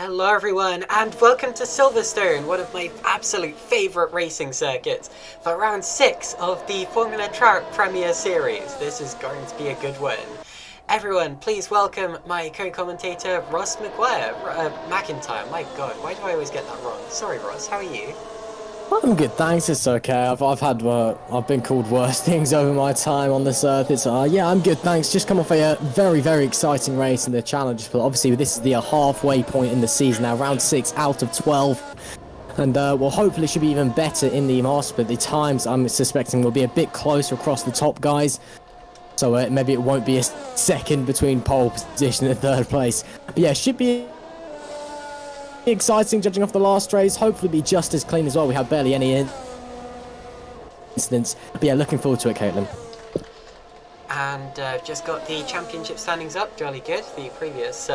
Hello everyone and welcome to Silverstone, one of my absolute favourite racing circuits, for round 6 of the Formula Trout Premier Series. This is going to be a good one. Everyone, please welcome my co-commentator Ross McIntyre. My god, why do I always get that wrong? Sorry Ross, how are you? I'm good, thanks. It's okay. I've been called worse things over my time on this earth. Yeah, I'm good, thanks. Just come off a very exciting race in the challenge. But obviously, this is the halfway point in the season now, round 6 out of 12, and well, hopefully, it should be even better in the Masters. But the times I'm suspecting will be a bit closer across the top guys. So maybe it won't be a second between pole position and third place. But yeah, should be exciting judging off the last race. Hopefully be just as clean as well. We have barely any incidents. But yeah, looking forward to it, Caitlin. And just got the championship standings up, jolly good. The previous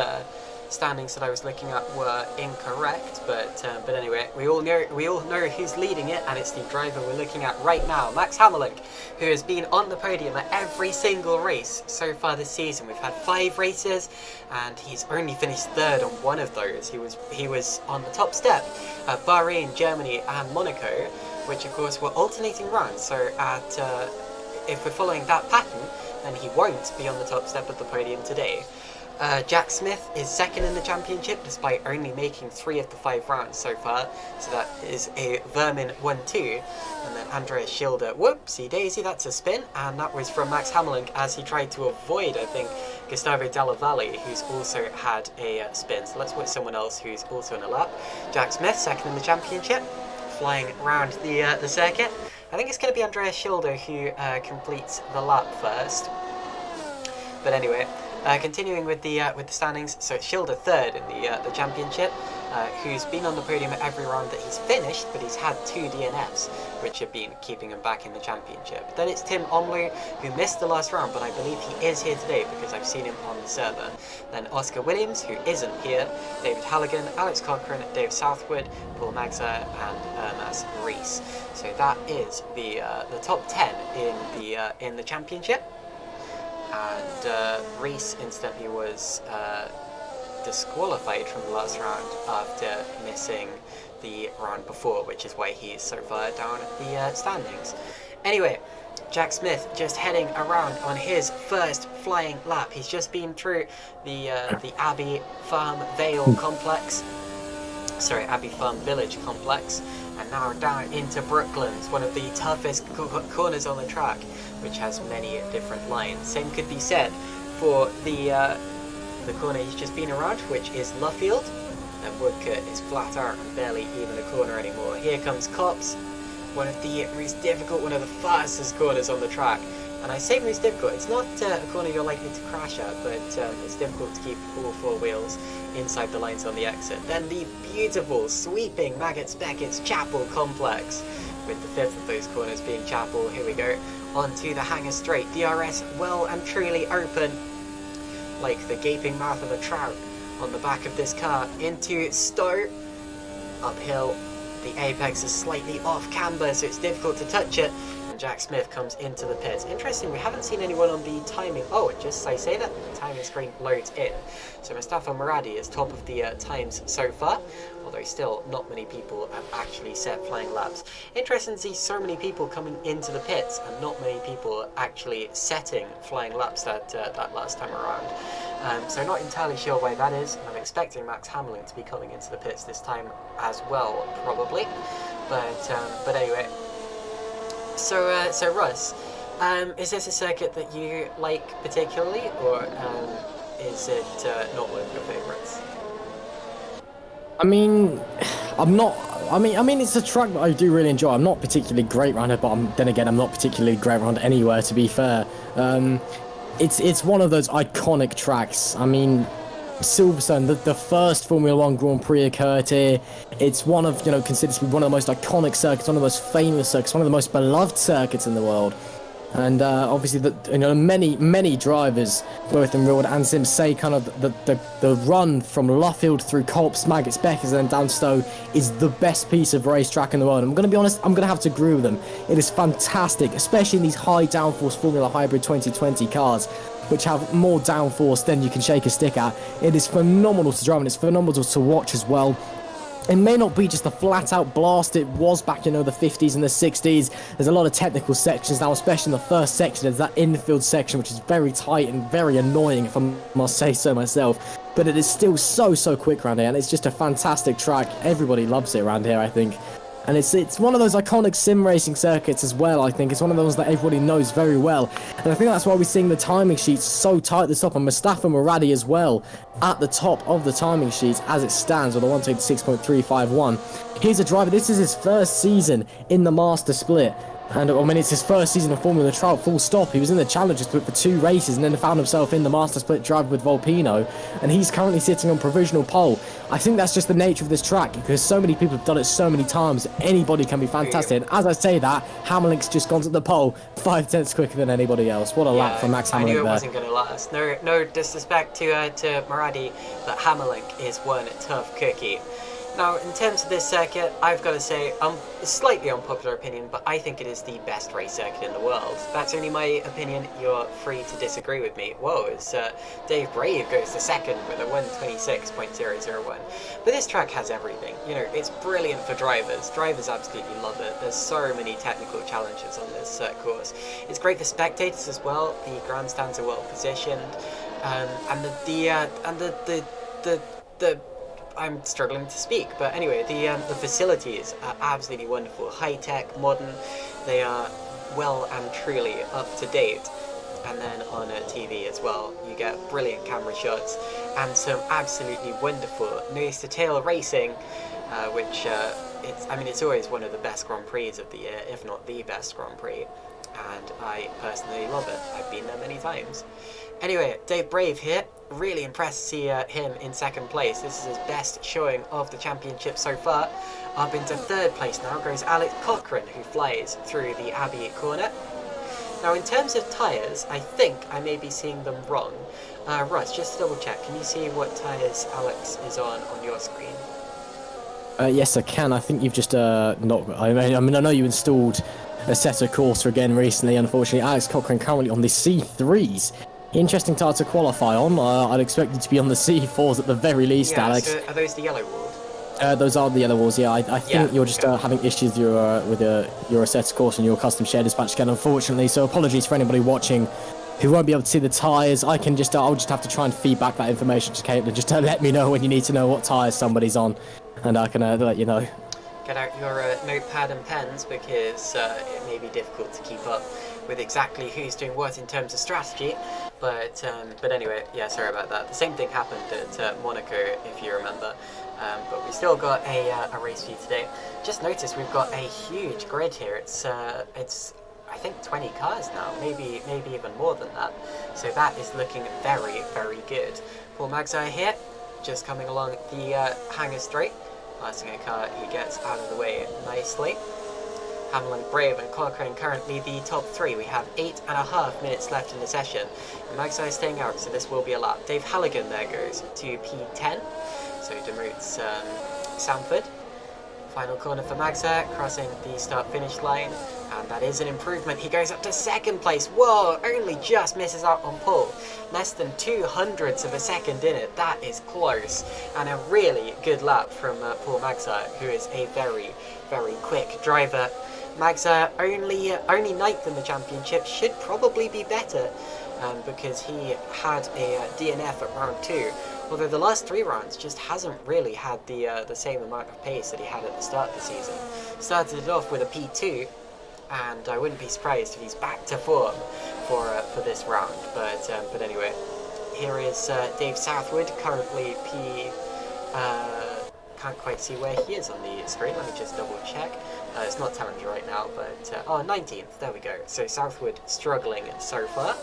standings that I was looking at were incorrect, but anyway, we all know who's leading it, and it's the driver we're looking at right now, Max Hammerling, who has been on the podium at every single race so far this season. We've had 5 races, and he's only finished 3rd on one of those. He was on the top step at Bahrain, Germany, and Monaco, which of course were alternating rounds. So if we're following that pattern, then he won't be on the top step of the podium today. Jack Smith is 2nd in the championship despite only making 3 of the 5 rounds so far, so that is a vermin 1-2. And then Andreas Schilder, whoopsie daisy, that's a spin, and that was from Max Hammerling as he tried to avoid, I think, Gustavo Dalla Valle, who's also had a spin. So let's watch someone else who's also in a lap. Jack Smith, 2nd in the championship, flying around the circuit. I think it's going to be Andreas Schilder who completes the lap first. But anyway, continuing with the standings, so Schilder 3rd in the championship, who's been on the podium at every round that he's finished, but he's had 2 DNFs, which have been keeping him back in the championship. Then it's Tim Omlu, who missed the last round, but I believe he is here today because I've seen him on the server. Then Oscar Williams, who isn't here, David Halligan, Alex Cochrane, Dave Southwood, Paul Magza, and Ermas Rees. So that is the top 10 in the championship. And Rees instantly was disqualified from the last round after missing the round before, which is why he's so far down the standings. Anyway, Jack Smith just heading around on his first flying lap. He's just been through the Abbey Farm Vale complex. Sorry, Abbey Farm Village complex, and now down into Brooklands, one of the toughest corners on the track, which has many different lines. Same could be said for the corner he's just been around, which is Luffield, and Woodcote is flat out and barely even a corner anymore. Here comes Copse, one of the most difficult, one of the fastest corners on the track. And I say most difficult, it's not a corner you're likely to crash at, but it's difficult to keep all 4 wheels inside the lines on the exit. Then the beautiful, sweeping Beckett's Chapel complex, with the 5th of those corners being Chapel. Here we go, onto the Hanger Straight. DRS well and truly open, like the gaping mouth of a trout on the back of this car, into Stowe. Uphill, the apex is slightly off camber, so it's difficult to touch it. Jack Smith comes into the pits. Interesting, we haven't seen anyone on the timing. Oh, just I say that, the timing screen loads in. So Mustafa Muradi is top of the times so far, although still not many people have actually set flying laps. Interesting to see so many people coming into the pits and not many people actually setting flying laps that last time around. So not entirely sure why that is. I'm expecting Max Hammerling to be coming into the pits this time as well, probably. But anyway. So Russ, is this a circuit that you like particularly, or is it not one of your favourites? I mean, it's a track that I do really enjoy. I'm not particularly great around it, but then again, I'm not particularly great around anywhere, to be fair. It's one of those iconic tracks. I mean, Silverstone, the first Formula 1 Grand Prix occurred here. It's one of, considered to be one of the most iconic circuits, one of the most famous circuits, one of the most beloved circuits in the world. And obviously, many drivers, both in real and sim, say kind of the run from Luffield through Copse, Maggots, Beckers, and then down Stowe is the best piece of racetrack in the world. I'm going to be honest, I'm going to have to agree with them. It is fantastic, especially in these high downforce Formula Hybrid 2020 cars. which have more downforce than you can shake a stick at. It is phenomenal to drive, and it's phenomenal to watch as well. It may not be just a flat-out blast it was back, the 50s and the 60s. There's a lot of technical sections now, especially in the first section. There's that infield section, which is very tight and very annoying, if I must say so myself. But it is still so quick around here, and it's just a fantastic track. Everybody loves it around here, I think. And it's one of those iconic sim racing circuits as well, I think. It's one of those that everybody knows very well. And I think that's why we're seeing the timing sheets so tight at the top, and Mustafa Muradi as well at the top of the timing sheets as it stands with a 126.351. Here's a driver, this is his first season in the Master Split. And it's his first season of Formula Trout, full stop. He was in the Challenger Split for 2 races and then found himself in the Master Split drive with Volpino. And he's currently sitting on provisional pole. I think that's just the nature of this track, because so many people have done it so many times. Anybody can be fantastic. And as I say that, Hammerlink's just gone to the pole 5 tenths quicker than anybody else. What a lap for Max Hammerlink. I knew it there. Wasn't going to last. No disrespect to Muradi, but Hammerlink is one tough cookie. Now, in terms of this circuit, I've got to say, a slightly unpopular opinion, but I think it is the best race circuit in the world. That's only my opinion. You're free to disagree with me. Whoa, it's Dave Brave goes to second with a 126.001. But this track has everything. It's brilliant for drivers. Drivers absolutely love it. There's so many technical challenges on this course. It's great for spectators as well. The grandstands are well positioned, and the I'm struggling to speak, but anyway, the facilities are absolutely wonderful, high-tech, modern. They are well and truly up to date. And then on TV as well, you get brilliant camera shots and some absolutely wonderful nose-to-tail racing, which it's always one of the best Grand Prix of the year, if not the best Grand Prix. And I personally love it. I've been there many times. Anyway, Dave Brave here. Really impressed to see him in second place. This is his best showing of the championship so far. Up into third place now goes Alex Cochrane, who flies through the Abbey corner. Now, in terms of tyres, I think I may be seeing them wrong. Russ, just to double check, can you see what tyres Alex is on your screen? Yes, I can. I think you've just not. I know you installed a set of Corsa again recently. Unfortunately, Alex Cochrane currently on the C3s. Interesting tyre to qualify on. I'd expect you to be on the C4s at the very least, Alex. So are those the yellow walls? Those are the yellow walls, yeah. I think you're just having issues with your set of course and your custom share dispatch again, unfortunately. So apologies for anybody watching who won't be able to see the tyres. I'll just have to try and feedback that information to Caitlin, just to let me know when you need to know what tyres somebody's on, and I can let you know. Get out your notepad and pens, because it may be difficult to keep up with exactly who's doing what in terms of strategy, but anyway, yeah, sorry about that. The same thing happened at Monaco, if you remember, but we still got a race for you today. Just noticed we've got a huge grid here. It's I think 20 cars now, maybe even more than that. So that is looking very, very good. Paul Magzai here, just coming along the hangar straight, passing a car. He gets out of the way nicely. Hamlin, Brave and Cochrane currently the top 3. We have 8.5 minutes left in the session. And Magzai is staying out, so this will be a lap. Dave Halligan there goes to P10, so demotes Sanford. Final corner for Magzai, crossing the start-finish line, and that is an improvement. He goes up to second place. Whoa, only just misses out on pole. Less than 200ths of a second in it. That is close, and a really good lap from Paul Magzai, who is a very, very quick driver. Magzai only ninth in the championship, should probably be better, because he had a DNF at round 2. Although the last 3 rounds just hasn't really had the same amount of pace that he had at the start of the season. Started it off with a P2, and I wouldn't be surprised if he's back to form for this round. But anyway, here is Dave Southwood, currently can't quite see where he is on the screen. Let me just double check. It's not telling me right now, but 19th. There we go. So Southwood struggling so far.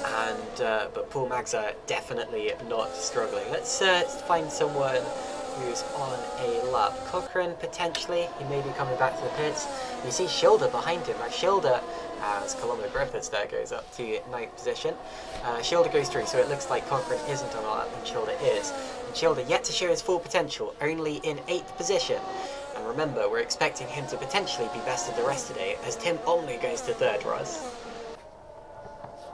And but Paul Magzai definitely not struggling. Let's find someone who's on a lap. Cochrane potentially. He may be coming back to the pits. You see Schilder behind him. Now Schilder, as Columna Griffiths there, goes up to 9th position. Schilder goes through, so it looks like Cochrane isn't on a lap, and Schilder is. And Schilder yet to show his full potential, only in 8th position. And remember, we're expecting him to potentially be best of the rest today, as Tim Olney goes to 3rd, Russ.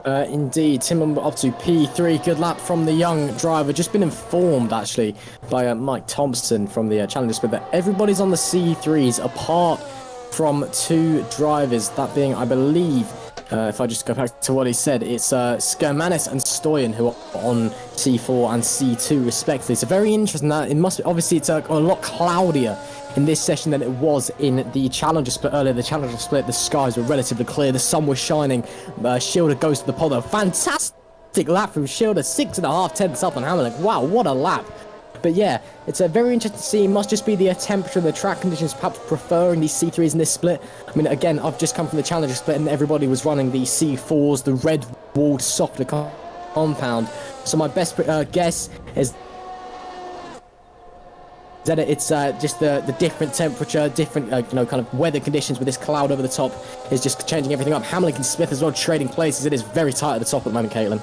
Indeed, Tim up to P3. Good lap from the young driver. Just been informed, actually, by Mike Thompson from the Challenger Split that everybody's on the C3s apart from 2 drivers. That being, I believe, if I just go back to what he said, it's Skermanis and Stoyan who are on C4 and C2 respectively. So very interesting. That it must be, obviously it's a lot cloudier in this session than it was in the Challenger Split earlier. The Challenger Split, the skies were relatively clear, the sun was shining. Schilder goes to the pole. Fantastic lap from Schilder, 6.5 tenths up on Hamilton. Wow, what a lap. But yeah, it's a very interesting to see. It must just be the temperature and the track conditions, perhaps preferring these C3s in this split. I mean, again, I've just come from the Challenger Split and everybody was running the C4s, the red-walled, softer compound. So my best guess is that it's just the different temperature, different kind of weather conditions with this cloud over the top is just changing everything up. Hamilton and Smith as well trading places. It is very tight at the top at the moment, Caitlin.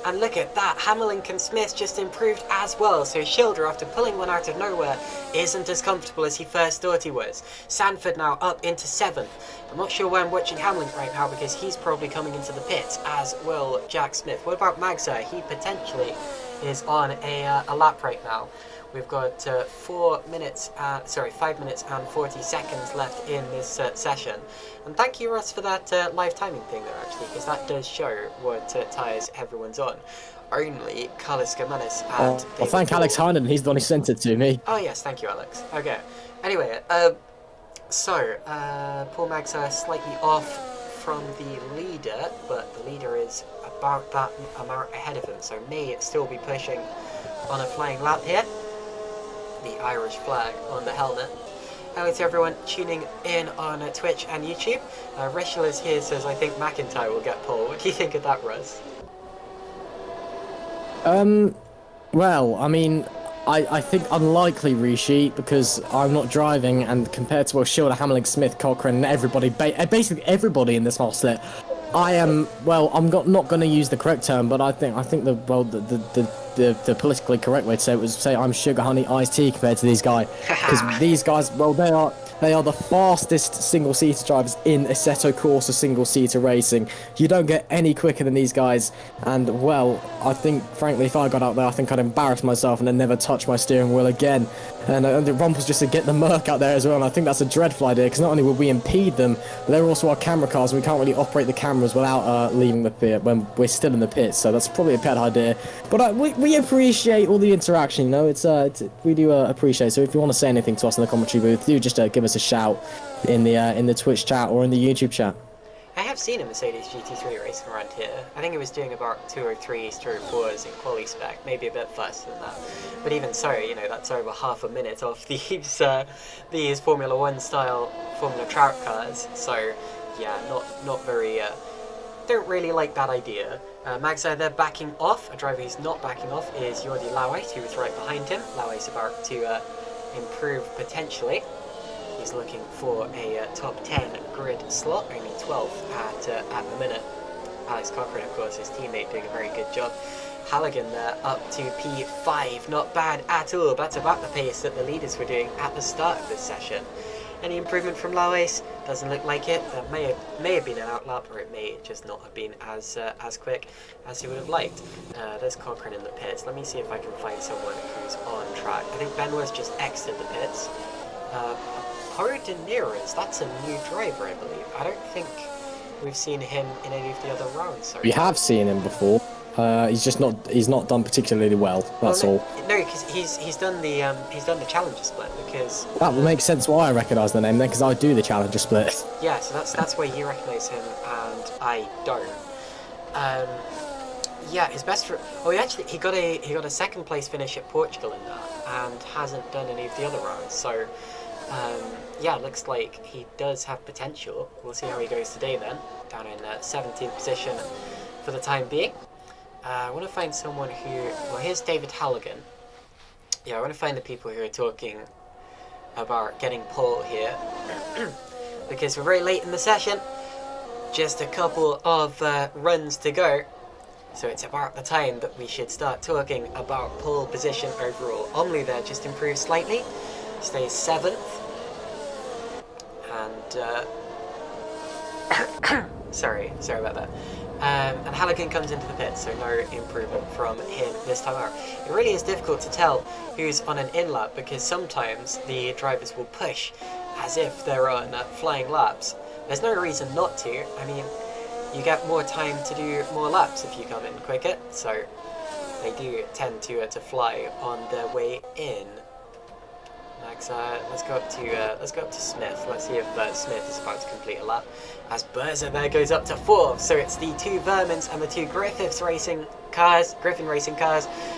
And look at that, Hamilton and Smith just improved as well, so Schilder, after pulling one out of nowhere, isn't as comfortable as he first thought he was. Sanford now up into 7th. I'm not sure why I'm watching Hamilton right now because he's probably coming into the pits, as will Jack Smith. What about Magsa? He potentially is on a lap right now. We've got 5 minutes and 40 seconds left in this session. And thank you, Russ, for that live timing thing there, actually, because that does show what tyres everyone's on. Only Carlos Skermanis and Well, thank Alex Heinen, he's the one who sent it to me. Oh, yes, thank you, Alex. Okay. Anyway, Paul Magsa slightly off from the leader, but the leader is about that amount ahead of him, so may still be pushing on a flying lap here. The Irish flag on the helmet. Hello to everyone tuning in on Twitch and YouTube. Rishal is here, says I think McIntyre will get pole. What do you think of that, Russ? Well, I mean, I think unlikely Rishi because I'm not driving, and compared to Schilder, Hamilton, Smith, Cochrane, and everybody, basically everybody in this whole set, I am, well, I'm not going to use the correct term, but I think the politically correct way to say it was say I'm sugar honey iced tea compared to these guys, because these guys, well, they are the fastest single-seater drivers in Assetto Corsa single-seater racing. You don't get any quicker than these guys, and well, I think, frankly, if I got out there, I think I'd embarrass myself and then never touch my steering wheel again. And the Rumpel's just to get the Merc out there as well, and I think that's a dreadful idea, because not only will we impede them, but they're also our camera cars, and we can't really operate the cameras without leaving the pit when we're still in the pit, so that's probably a bad idea. But we appreciate all the interaction, you know, we do appreciate it. So if you want to say anything to us in the commentary booth, do just give us a shout in the Twitch chat or in the YouTube chat. I have seen a Mercedes GT3 racing around here. I think it was doing about 203s, 204s in quali spec, maybe a bit faster than that. But even so, you know, that's over half a minute off these Formula 1 style Formula Trout cars. So yeah, not very. Don't really like that idea. Magsa, they're backing off. A driver who's not backing off is Jordi Lauwais, who was right behind him. Lauwais about to improve potentially. He's looking for a top 10 grid slot, only 12th at the minute. Alex Cochrane, of course, his teammate, doing a very good job. Halligan there up to P5, not bad at all. That's about the pace that the leaders were doing at the start of this session. Any improvement from Lauwais? Doesn't look like it. That may have been an outlap, or it may just not have been as quick as he would have liked. There's Cochrane in the pits. Let me see if I can find someone who's on track. I think Benoit's just exited the pits. De Niro's, that's a new driver, I believe. I don't think we've seen him in any of the other rounds. So we have seen him before. He's not done particularly well. That's all. No, because he's done the Challenger Split, because that would make sense why I recognise the name then, because I do the Challenger Split. Yeah, so that's why you recognise him and I don't. Yeah, his best. He got a second place finish at Portugal in that, and hasn't done any of the other rounds. So. Yeah, it looks like he does have potential. We'll see how he goes today then. Down in 17th position for the time being. I want to find someone who... Well, here's David Halligan. Yeah, I want to find the people who are talking about getting pole here. Because we're very late in the session. Just a couple of runs to go. So it's about the time that we should start talking about pole position overall. Omley there just improved slightly. Stays 7th. And sorry about that. And Halligan comes into the pit, so no improvement from him this time out. It really is difficult to tell who's on an in lap because sometimes the drivers will push as if they're on flying laps. There's no reason not to. I mean, you get more time to do more laps if you come in quicker, so they do tend to fly on their way in. Max, let's go up to Smith. Let's see if Smith is about to complete a lap. As Berza there goes up to 4th, so it's the 2 Vermins and the 2 Griffin racing cars,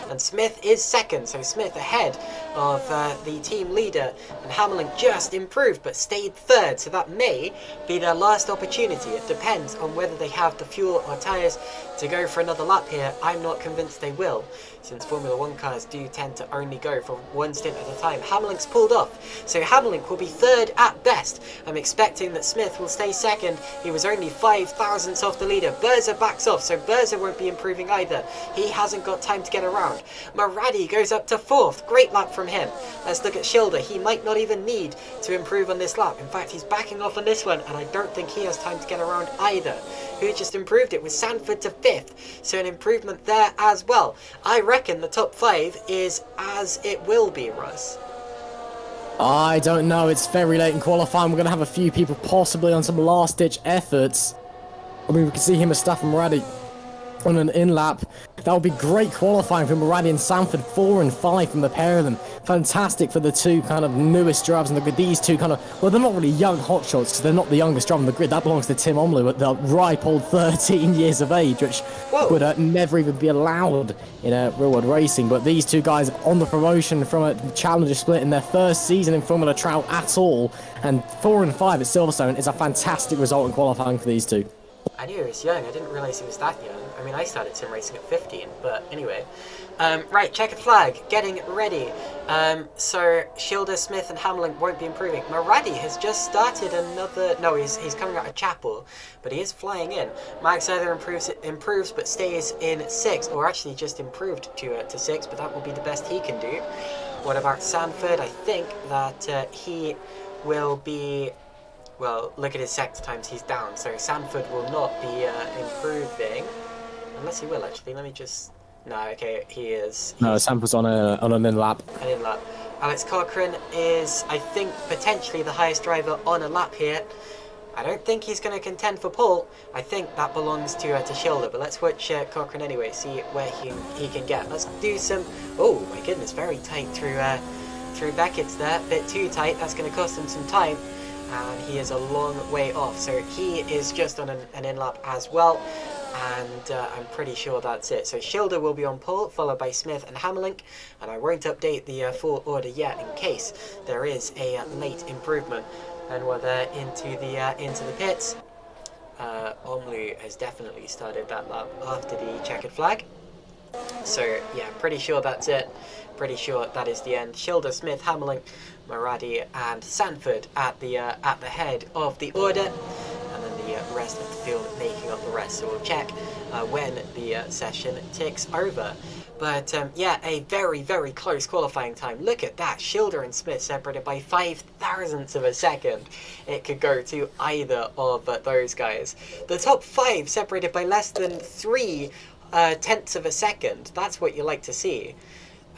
and Smith is 2nd, so Smith ahead of the team leader, and Hamlin just improved but stayed 3rd, so that may be their last opportunity. It depends on whether they have the fuel or tyres to go for another lap here. I'm not convinced they will, since Formula 1 cars do tend to only go for one stint at a time. Hamlin's pulled off, so Hamlin will be 3rd at best. I'm expecting that Smith will stay 2nd. He was only 5 thousandths off the leader. Berza backs off, so Berza won't be improving either. He hasn't got time to get around. Maradi goes up to 4th. Great lap from him. Let's look at Schilder. He might not even need to improve on this lap. In fact, he's backing off on this one, and I don't think he has time to get around either. Who just improved it was Sanford to 5th, so an improvement there as well. I reckon the top 5 is as it will be, Russ. I don't know. It's very late in qualifying. We're going to have a few people possibly on some last-ditch efforts. I mean, we can see him, Mustafa Maradi, on an in-lap. That would be great qualifying for Maradi and Sanford, 4 and 5 from the pair of them. Fantastic for the 2 kind of newest drivers in the grid. These 2 kind of, well, they're not really young hotshots because they're not the youngest driver in the grid. That belongs to Tim Omloo at the ripe old 13 years of age, which would never even be allowed in real world racing. But these 2 guys on the promotion from a Challenger split in their first season in Formula Trout at all, and 4 and 5 at Silverstone is a fantastic result in qualifying for these 2. I knew he was young. I didn't realise he was that young. I mean, I started sim racing at 15, but anyway. Right, checkered flag, getting ready. So Schilder, Smith and Hamlin won't be improving. Maradi has just started another... No, he's coming out of Chapel, but he is flying in. Max either improves but stays in 6th, or actually just improved to 6th, but that will be the best he can do. What about Sanford? I think that he will be... Well, look at his sector times, he's down, so Sanford will not be improving. Unless he will, actually. Let me just... No, okay, he is. No, Sanford's on an in-lap. An in-lap. Alex Cochrane is, I think, potentially the highest driver on a lap here. I don't think he's going to contend for pole. I think that belongs to Schilder, but let's watch Cochrane anyway, see where he can get. Let's do some... Oh, my goodness, very tight through Beckett's there. Bit too tight, that's going to cost him some time. And he is a long way off, so he is just on an in-lap as well, and I'm pretty sure that's it. So Schilder will be on pole, followed by Smith and Hammerlink, and I won't update the full order yet in case there is a late improvement. And we're there into the pits. Omloo has definitely started that lap after the checkered flag. So yeah, pretty sure that's it. Pretty sure that is the end. Schilder, Smith, Hamlin, Maradi and Sanford at the head of the order, and then the rest of the field making up the rest. So we'll check when the session ticks over. But yeah, a very, very close qualifying time. Look at that. Schilder and Smith separated by 5 thousandths of a second. It could go to either of those guys. The top 5 separated by less than 3 tenths of a second. That's what you like to see.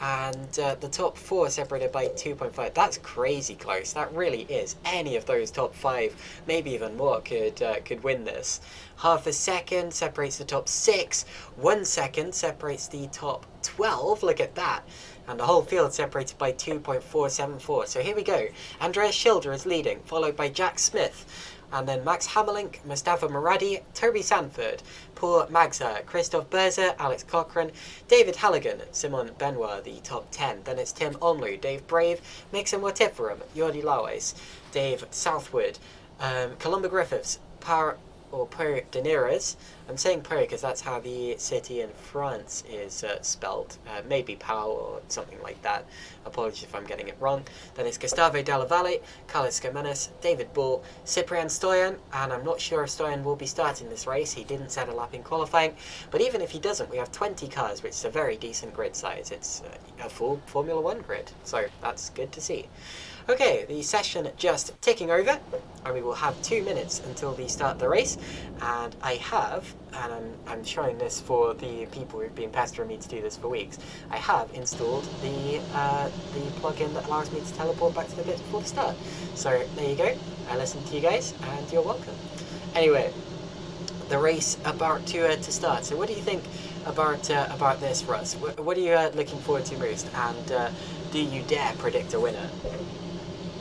And the top 4 separated by 2.5. That's crazy close. That really is. Any of those top 5, maybe even more, could win this. Half a second separates the top 6. 1 second separates the top 12. Look at that. And the whole field separated by 2.474. So here we go. Andreas Schilder is leading, followed by Jack Smith. And then Max Hammerlink, Mustafa Maradi, Toby Sanford, Paul Magza, Christoph Berzer, Alex Cochrane, David Halligan, Simon Benoit, the top 10. Then it's Tim Omloo, Dave Brave, Mixon Mortiferum, Jordi Lawes, Dave Southwood, Columba Griffiths, Po de Neres. I'm saying Po because that's how the city in France is spelled. Maybe Pau or something like that. Apologies if I'm getting it wrong. Then it's Gustavo Della Valle, Carlos Gimenez, David Ball, Cyprian Stoyan, and I'm not sure if Stoyan will be starting this race. He didn't set a lap in qualifying, but even if he doesn't, we have 20 cars, which is a very decent grid size. It's a full Formula 1 grid, so that's good to see. Okay, the session just ticking over, and we will have 2 minutes until the start of the race, and I have and I'm showing this for the people who've been pestering me to do this for weeks, I have installed the plugin that allows me to teleport back to the bits before the start. So there you go. I listened to you guys, and you're welcome. Anyway, the race about to start. So what do you think about this, Russ? What are you looking forward to most? And do you dare predict a winner?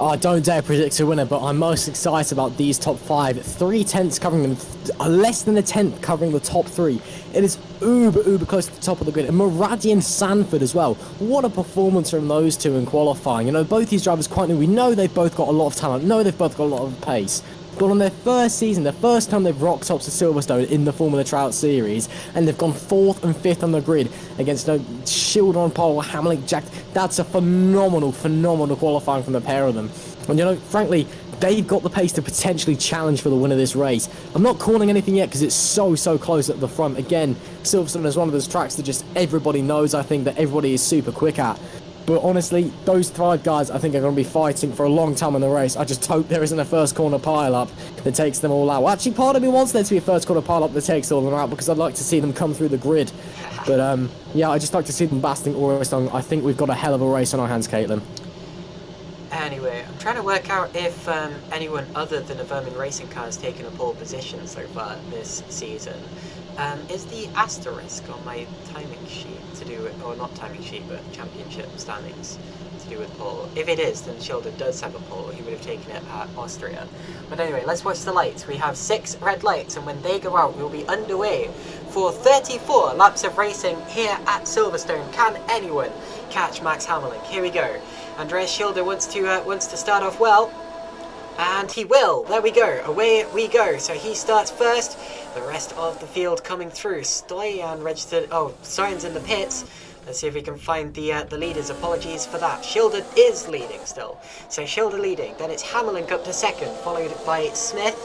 Oh, I don't dare predict a winner, but I'm most excited about these top 5. 3/10 covering them, less than a tenth covering the top 3. It is uber close to the top of the grid. And Muradi and Sanford as well. What a performance from those two in qualifying. You know, both these drivers quite new. We know they've both got a lot of talent. Know they've both got a lot of pace. But on their first season, the first time they've rocked tops of Silverstone in the Formula Trout series, and they've gone 4th and 5th on the grid against Shield on pole, Hamlin, Jack. That's a phenomenal qualifying from the pair of them. And you know, frankly, they've got the pace to potentially challenge for the win of this race. I'm not calling anything yet because it's so close at the front. Again, Silverstone is one of those tracks that just everybody knows, I think, that everybody is super quick at. But honestly, those 5 guys, I think, are going to be fighting for a long time in the race. I just hope there isn't a first corner pile-up that takes them all out. Well, actually, part of me wants there to be a first corner pile-up that takes all of them out because I'd like to see them come through the grid. But, yeah, I just like to see them basting Silverstone. I think we've got a hell of a race on our hands, Caitlin. Anyway, I'm trying to work out if anyone other than a Vermin Racing car has taken a pole position so far this season. Is the asterisk on my timing sheet to do with, or not timing sheet, but championship standings to do with pole? If it is, then Schilder does have a pole. He would have taken it at Austria. But anyway, let's watch the lights. We have 6 red lights, and when they go out, we'll be underway for 34 laps of racing here at Silverstone. Can anyone catch Max Hammerling? Here we go. Andreas Schilder wants to start off well. And he will. There we go. Away we go. So he starts first. The rest of the field coming through. Stoyan registered. Oh, Stoyan's in the pits. Let's see if we can find the leaders. Apologies for that. Schilder is leading still. So Schilder leading. Then it's Hammerlink up to second, followed by Smith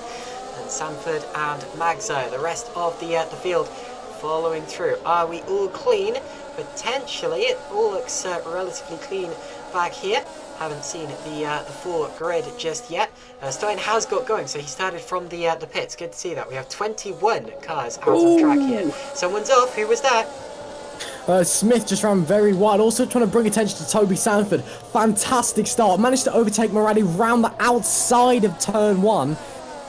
and Sanford and Magza. The rest of the field following through. Are we all clean? Potentially. It all looks relatively clean back here. Haven't seen the full grid just yet. Stein has got going, so he started from the pits. Good to see that. We have 21 cars out on track here. Someone's off. Who was that? Smith just ran very wide, also trying to bring attention to Toby Sanford. Fantastic start. Managed to overtake Moradi round the outside of turn 1.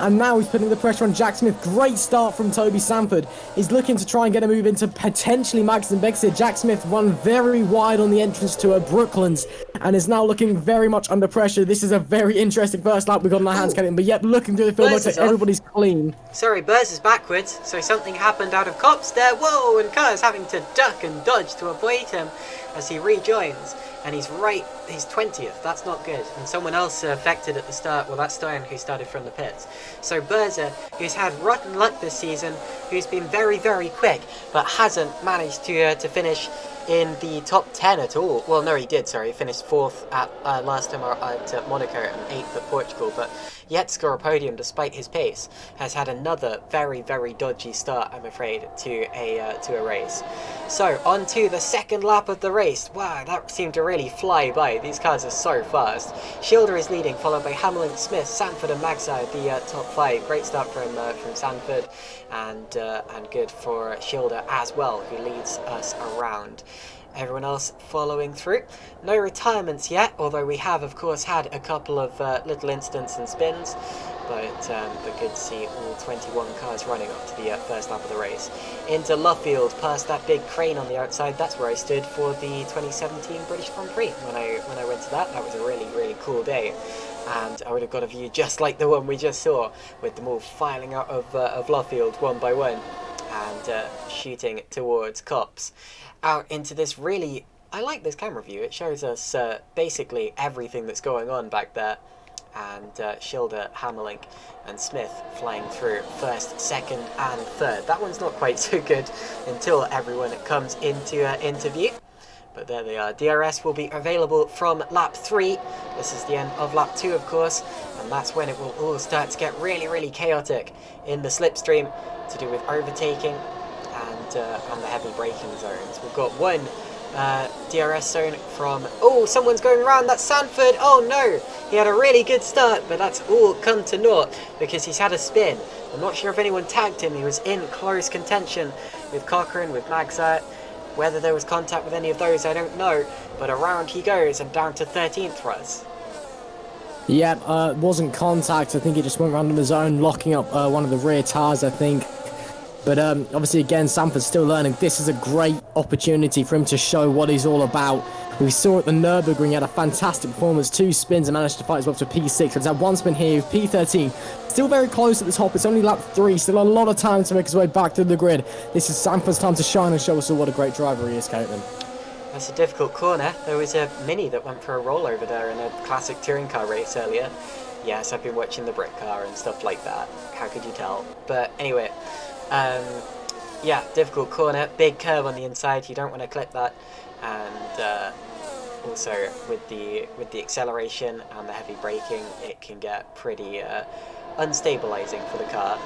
And now he's putting the pressure on Jack Smith. Great start from Toby Sanford. He's looking to try and get a move into potentially Max and Bex here. Jack Smith run very wide on the entrance to Brooklands and is now looking very much under pressure. This is a very interesting first lap we've got on our hands, Kevin. But yet, looking through the field, looks like everybody's clean. Sorry, Burrs is backwards, so something happened out of cops there. Whoa, and Carr's having to duck and dodge to avoid him as he rejoins. And he's 20th, that's not good. And someone else affected at the start, well, that's Stoyan, who started from the pits. So Berza, who's had rotten luck this season, who's been very quick, but hasn't managed to finish in the top 10 at all. Well, no, he did, sorry. He finished 4th at last time at Monaco and 8th at Portugal, but yet to score a podium despite his pace. Has had another very dodgy start, I'm afraid, to a race. So, on to the second lap of the race. Wow, that seemed to really fly by. These cars are so fast. Schilder is leading, followed by Hamlin, Smith, Sanford and Magza, the top 5. Great start from Sanford, and good for Schilder as well, who leads us around. Everyone else following through. No retirements yet, although we have, of course, had a couple of little incidents and spins. But good to see all 21 cars running up to the first lap of the race. Into Luffield, past that big crane on the outside. That's where I stood for the 2017 British Grand Prix. When I went to that was a really cool day. And I would have got a view just like the one we just saw, with them all filing out of Luffield one by one and shooting towards cops. Out into this really, I like this camera view. It shows us basically everything that's going on back there. And Schilder, Hammerlink and Smith flying through first, second and third. That one's not quite so good until everyone comes into view. But there they are. DRS will be available from lap 3. This is the end of lap 2, of course. And that's when it will all start to get really chaotic in the slipstream, to do with overtaking and the heavy braking zones. We've got one DRS zone from... Oh, someone's going around. That's Sanford. Oh, no. He had a really good start, but that's all come to naught because he's had a spin. I'm not sure if anyone tagged him. He was in close contention with Cochrane, with Magzat. Whether there was contact with any of those, I don't know. But around he goes and down to 13th for us. Yeah, wasn't contact. I think he just went around on his own, locking up one of the rear tires, I think. But obviously, again, Sanford's still learning. This is a great opportunity for him to show what he's all about. We saw at the Nürburgring, he had a fantastic performance, 2 spins and managed to fight his way up to P6. He's had 1 spin here, P13. Still very close at the top. It's only lap 3. Still a lot of time to make his way back to the grid. This is Sanford's time to shine and show us all what a great driver he is, Caitlin. That's a difficult corner. There was a Mini that went for a rollover there in a classic touring car race earlier. Yes, I've been watching the Brit car and stuff like that. How could you tell? But anyway, yeah, difficult corner. Big curve on the inside. You don't want to clip that. And also with the acceleration and the heavy braking, it can get pretty unstabilizing for the car.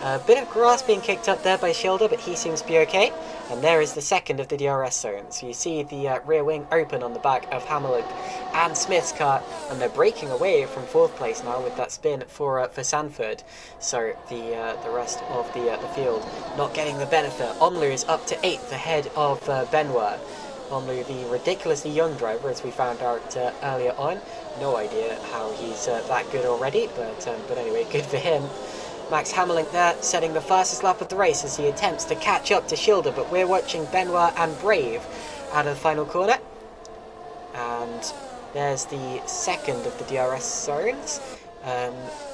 A bit of grass being kicked up there by Schilder, but he seems to be okay. And there is the second of the DRS zones. So you see the rear wing open on the back of Hammerling and Smith's car, and they're breaking away from 4th place now with that spin for Sanford. So the rest of the field not getting the benefit. Onlu is up to 8th ahead of Benoit. Onlu, the ridiculously young driver, as we found out earlier on. No idea how he's that good already, but anyway, good for him. Max Hammerling there, setting the fastest lap of the race as he attempts to catch up to Schilder, but we're watching Benoit and Brave out of the final corner. And there's the second of the DRS zones.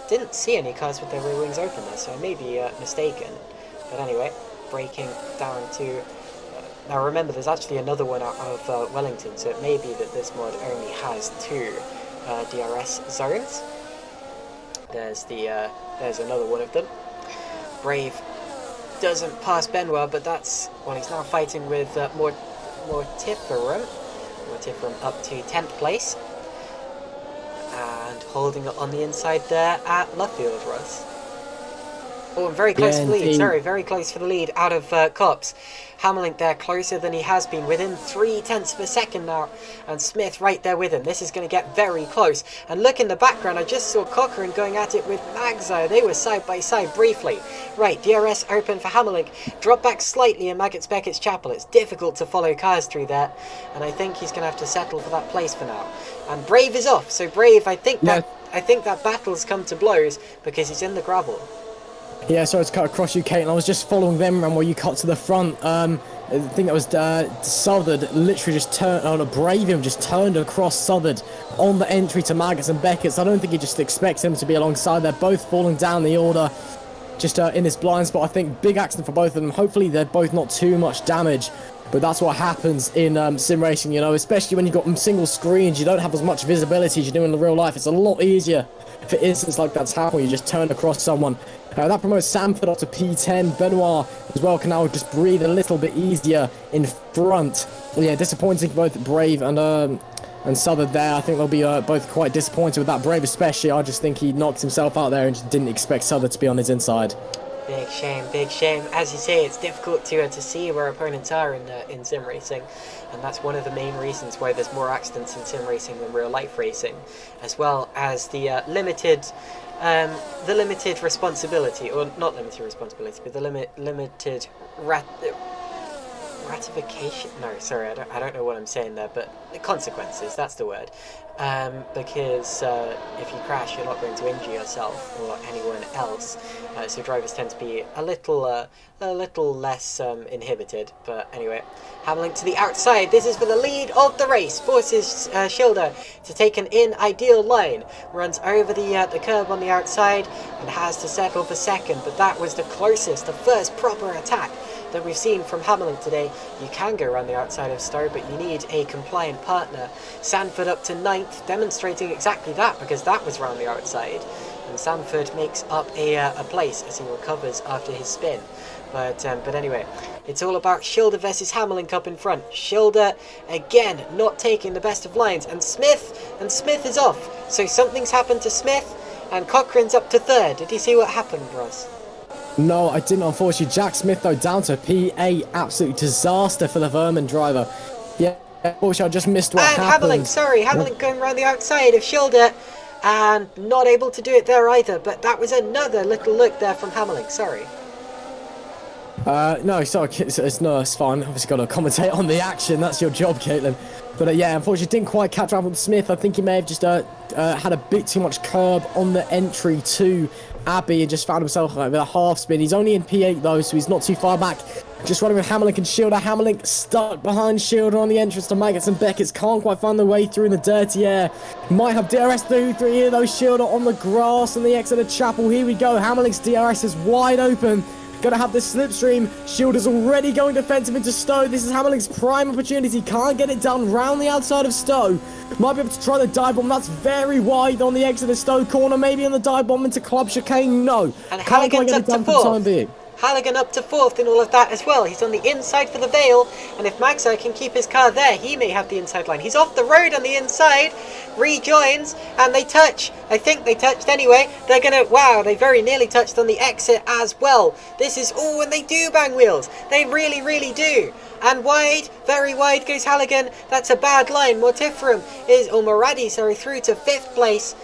Didn't see any cars with their rear wings open there, so I may be mistaken. But anyway, braking down to... now remember, there's actually another one out of Wellington, so it may be that this mod only has 2 DRS zones. There's another one of them. Brave doesn't pass Benoit, but that's... well, he's now fighting with Mortiferum. Mortiferum up to 10th place. And holding it on the inside there at Luffield, Russ. Oh, and very close for the lead. Sorry, very close for the lead out of Copse. Hammerling there closer than he has been, within 0.3 of a second now, and Smith right there with him. This is going to get very close. And look in the background, I just saw Cochrane going at it with Magzire. They were side by side briefly. Right, DRS open for Hammerling. Drop back slightly in Maggots Beckett's Chapel. It's difficult to follow cars through there, and I think he's going to have to settle for that place for now. And Brave is off, so Brave, I think that battle's come to blows because he's in the gravel. Yeah, sorry to cut across you, Kate. I was just following them around where you cut to the front. I think that was Southwood literally just turned on a Brave him, just turned across Southwood on the entry to Maggots and Beckett's. I don't think he just expects him to be alongside. They're both falling down the order, just in this blind spot. I think big accident for both of them. Hopefully they're both not too much damage. But that's what happens in sim racing, you know, especially when you've got single screens. You don't have as much visibility as you do in the real life. It's a lot easier for instances like that's happening. You just turn across someone. That promotes Sanford up to P10. Benoit as well can now just breathe a little bit easier in front. Well, yeah, disappointing for both Brave and Southwood there. I think they'll be both quite disappointed with that. Brave especially. I just think he knocked himself out there and just didn't expect Southwood to be on his inside. Big shame, big shame. As you say, it's difficult to see where opponents are in sim racing, and that's one of the main reasons why there's more accidents in sim racing than real life racing, as well as the limited responsibility, or not limited responsibility, but the limited ratification. No, sorry, I don't know what I'm saying there, but the consequences. That's the word. Because if you crash, you're not going to injure yourself or anyone else. So drivers tend to be a little less inhibited. But anyway, Hammerling to the outside. This is for the lead of the race. Forces Schilder to take an ideal line. Runs over the curb on the outside and has to settle for second. But that was the closest, the first proper attack that we've seen from Hammerling today. You can go around the outside of Stowe, but you need a compliant partner. Sanford up to 9th, demonstrating exactly that, because that was round the outside. And Sanford makes up a place as he recovers after his spin. But anyway, it's all about Schilder versus Hammerling up in front. Schilder, again, not taking the best of lines. And Smith is off. So something's happened to Smith, and Cochrane's up to 3rd. Did you see what happened, Ross? No, I didn't, unfortunately. Jack Smith, though, down to P8. Absolute disaster for the Vermin driver. Yeah, unfortunately, I just missed what And happened. Hammerlink going around the outside of Schilder and not able to do it there either. But that was another little look there from Hammerlink, sorry. No, sorry, it's fine. Obviously, got to commentate on the action. That's your job, Caitlin. But yeah, unfortunately, didn't quite catch up with Smith. I think he may have just had a bit too much curb on the entry to Abbey and just found himself with a half spin. He's only in P8 though, so he's not too far back. Just running with Hammerlink and Schilder. Hammerlink stuck behind Schilder on the entrance to Maggots and Beckett's. Can't quite find their way through in the dirty air. Might have DRS through here though. Schilder on the grass and the exit of Chapel. Here we go. Hammerlink's DRS is wide open. Gonna have this slipstream. Schilder's already going defensive into Stowe. This is Hammerlink's prime opportunity. Can't get it done round the outside of Stowe. Might be able to try the dive bomb. That's very wide on the exit of Stowe corner. Maybe on the dive bomb into Club Chicane. No. And Halligan's up to fourth. Halligan up to fourth in all of that as well. He's on the inside for the Vale, and if Magsa can keep his car there, he may have the inside line. He's off the road on the inside, rejoins, and they touch. I think they touched anyway. They're gonna, wow, they very nearly touched on the exit as well. This is, oh, and they do bang wheels. They really, really do. And wide, very wide goes Halligan. That's a bad line. Mortiferum is, or Moradi, sorry, through to 5th place.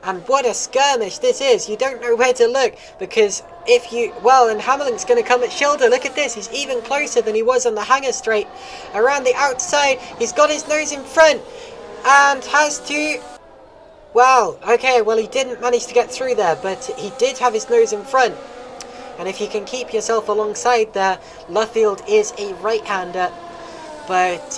And what a skirmish this is. You don't know where to look because if you... Well, and Hammerlink's going to come at Schilder. Look at this. He's even closer than he was on the hanger straight. Around the outside. He's got his nose in front. And has to... Well, okay. Well, he didn't manage to get through there. But he did have his nose in front. And if you can keep yourself alongside there, Luffield is a right-hander. But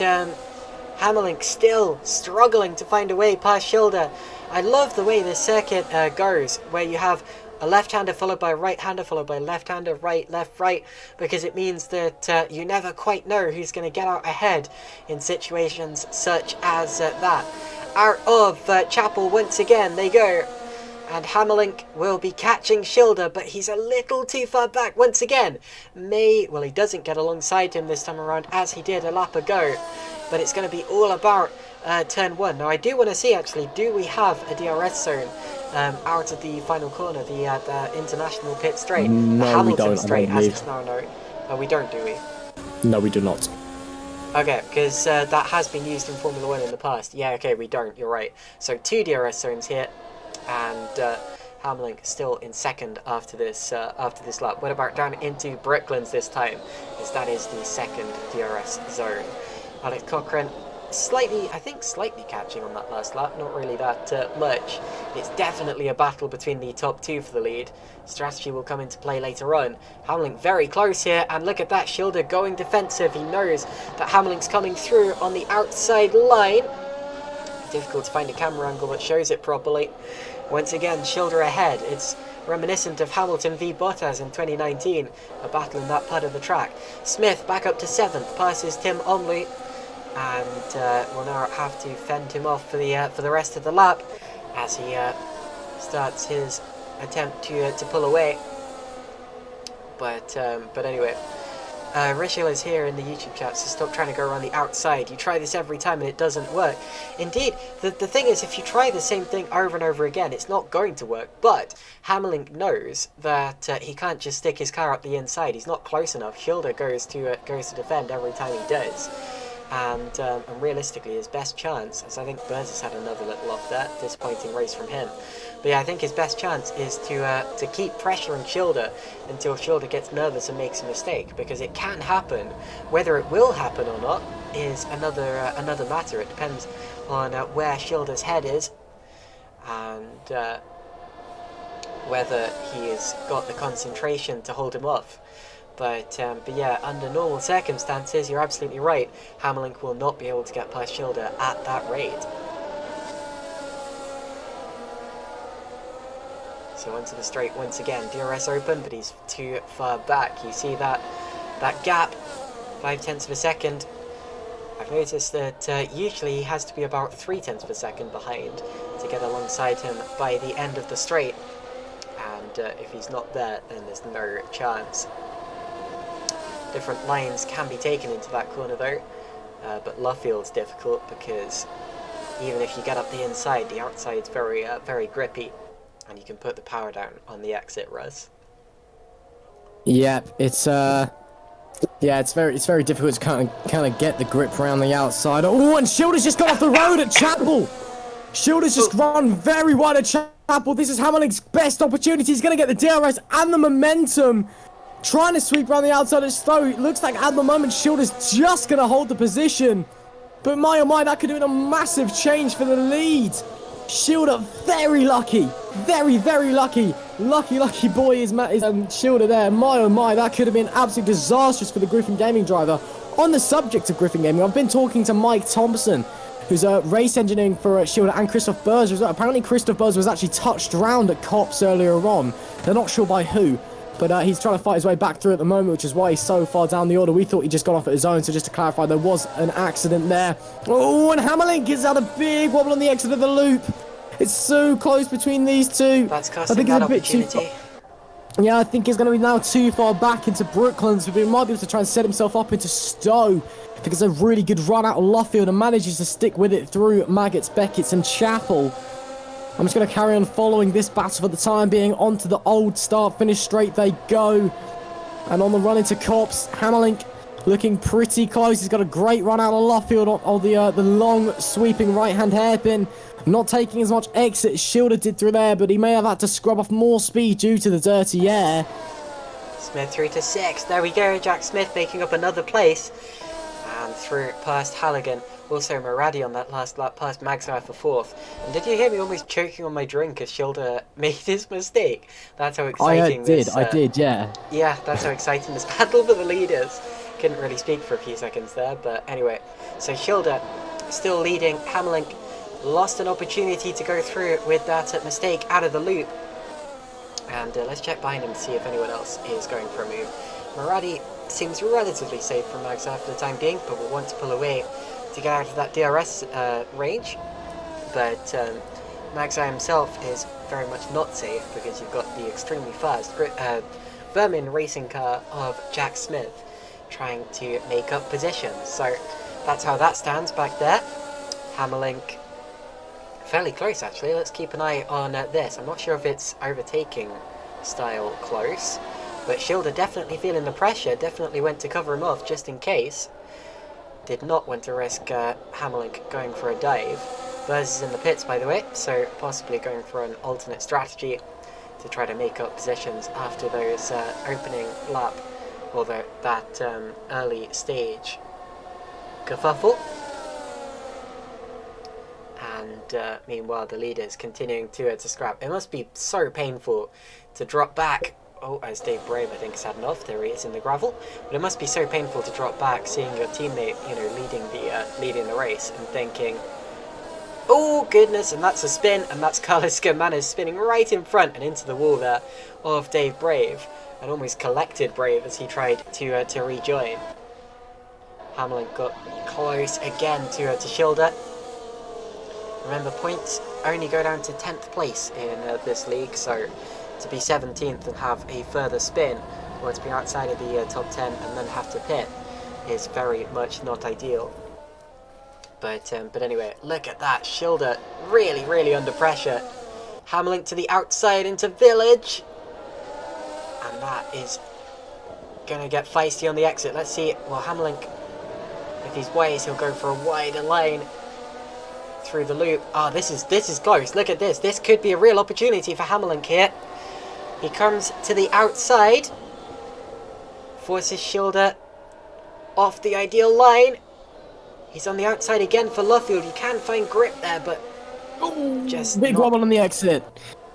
Hammerlink still struggling to find a way past Schilder. I love the way this circuit goes, where you have a left-hander followed by a right-hander followed by a left-hander, right, left, right, because it means that you never quite know who's going to get out ahead in situations such as that. Out of Chapel once again they go, and Hammerlink will be catching Schilder, but he's a little too far back once again. Well, he doesn't get alongside him this time around as he did a lap ago, but it's going to be all about turn 1. Now I do want to see actually, do we have a DRS zone out of the final corner, the international pit straight, no, the Hamilton we don't, straight as it's now known? We don't, do we? No, we do not. Okay, because that has been used in Formula 1 in the past. Yeah, okay, we don't, you're right. So 2 DRS zones here, and Hammerlink still in second after this lap. What about down into Brooklands this time? Because that is the second DRS zone. Alex Cochrane slightly catching on that last lap, not really that much. It's definitely a battle between the top 2 for the lead. Strategy will come into play later on. Hammerlink very close here, and look at that, Schilder going defensive. He knows that Hammerlink's coming through on the outside line. Difficult to find a camera angle that shows it properly. Once again, Schilder ahead. It's reminiscent of Hamilton v Bottas in 2019, a battle in that part of the track. Smith back up to 7th, passes Tim Omley, and will now have to fend him off for the rest of the lap as he starts his attempt to pull away. But anyway, Rishil is here in the YouTube chat, so stop trying to go around the outside. You try this every time and it doesn't work. Indeed, the thing is, if you try the same thing over and over again, it's not going to work. But Hammerlink knows that he can't just stick his car up the inside. He's not close enough. Schilder goes to defend every time he does. And realistically, his best chance, as I think Burns has had another little off there, disappointing race from him. But yeah, I think his best chance is to keep pressuring Schilder until Schilder gets nervous and makes a mistake, because it can happen. Whether it will happen or not is another matter. It depends on where Schilder's head is and whether he has got the concentration to hold him off. But yeah, under normal circumstances, you're absolutely right. Hammerlink will not be able to get past Schilder at that rate. So onto the straight once again. DRS open, but he's too far back. You see that gap, 0.5 of a second. I've noticed that usually he has to be about 0.3 of a second behind to get alongside him by the end of the straight. And if he's not there, then there's no chance. Different lines can be taken into that corner though, but Luffield's difficult because even if you get up the inside, the outside's very very grippy, and you can put the power down on the exit, Russ. Yeah, it's Yeah, it's very difficult to kind of get the grip around the outside. Oh, and Schilder's just got off the road at Chapel. Schilder's just run very wide at Chapel. This is Hammerlink's best opportunity. He's going to get the DRS and the momentum. Trying to sweep around the outside of Stowe. It looks like at the moment Schilder's just going to hold the position. But my oh my, that could have been a massive change for the lead. Schilder very lucky. Very lucky. Lucky boy is Schilder there. My oh my, that could have been absolutely disastrous for the Griffin Gaming driver. On the subject of Griffin Gaming, I've been talking to Mike Thompson, who's race engineering for Schilder, and Christoph Burrs. Apparently Christoph Burrs was actually touched round at Cops earlier on. They're not sure by who. But he's trying to fight his way back through at the moment, which is why he's so far down the order. We thought he'd just gone off at his own, so just to clarify, there was an accident there. Oh, and Hammerlink has had a big wobble on the exit of the loop. It's so close between these two. That's costing that opportunity. Yeah, I think he's going to be now too far back into Brooklands, but he might be able to try and set himself up into Stowe. I think it's a really good run out of Luffield and manages to stick with it through Maggots, Beckett's and Chapel. I'm just going to carry on following this battle for the time being. Onto the old start-finish straight they go. And on the run into Cops, Hammerlink looking pretty close. He's got a great run out of Luffield on the long sweeping right-hand hairpin. Not taking as much exit as Schilder did through there, but he may have had to scrub off more speed due to the dirty air. Smith through to 6. There we go. Jack Smith making up another place. And through past Halligan. Also Maradi on that last lap past Magzai for 4th. And did you hear me almost choking on my drink as Schilder made his mistake? That's how exciting I did, yeah. Yeah, that's how exciting this battle for the leaders. Couldn't really speak for a few seconds there, but anyway. So Schilder still leading. Hammerlink lost an opportunity to go through with that mistake out of the loop. And let's check behind him to see if anyone else is going for a move. Maradi seems relatively safe from Magzai for the time being, but will want to pull away to get out of that DRS range, but Magzai himself is very much not safe because you've got the extremely fast Vermin racing car of Jack Smith trying to make up positions. So that's how that stands back there. Hammerlink fairly close actually. Let's keep an eye on this. I'm not sure if it's overtaking style close, but Schilder definitely feeling the pressure, definitely went to cover him off just in case. Did not want to risk Hammerlink going for a dive. Burrs is in the pits, by the way, so possibly going for an alternate strategy to try to make up positions after those opening lap, or that early stage kerfuffle. And meanwhile, the leaders continuing to scrap. It must be so painful to drop back. Oh, as Dave Brave, I think, has had enough. There he is in the gravel. But it must be so painful to drop back, seeing your teammate, leading the race, and thinking, oh goodness, and that's a spin, and that's Carlos Germanes spinning right in front and into the wall there of Dave Brave, and almost collected Brave as he tried to rejoin. Hammerlink got close again to Schilder. Remember, points only go down to 10th place in this league, so to be 17th and have a further spin, or to be outside of the top 10 and then have to pit, is very much not ideal. But anyway, look at that. Schilder really under pressure. Hammerlink to the outside into Village, and that is gonna get feisty on the exit. Let's see. Well, Hammerlink, if he's wise, he'll go for a wider line through the loop. Ah, this is close. Look at this. This could be a real opportunity for Hammerlink here. He comes to the outside, forces Schilder off the ideal line. He's on the outside again for Luffield. You can find grip there, but just big wobble on the exit.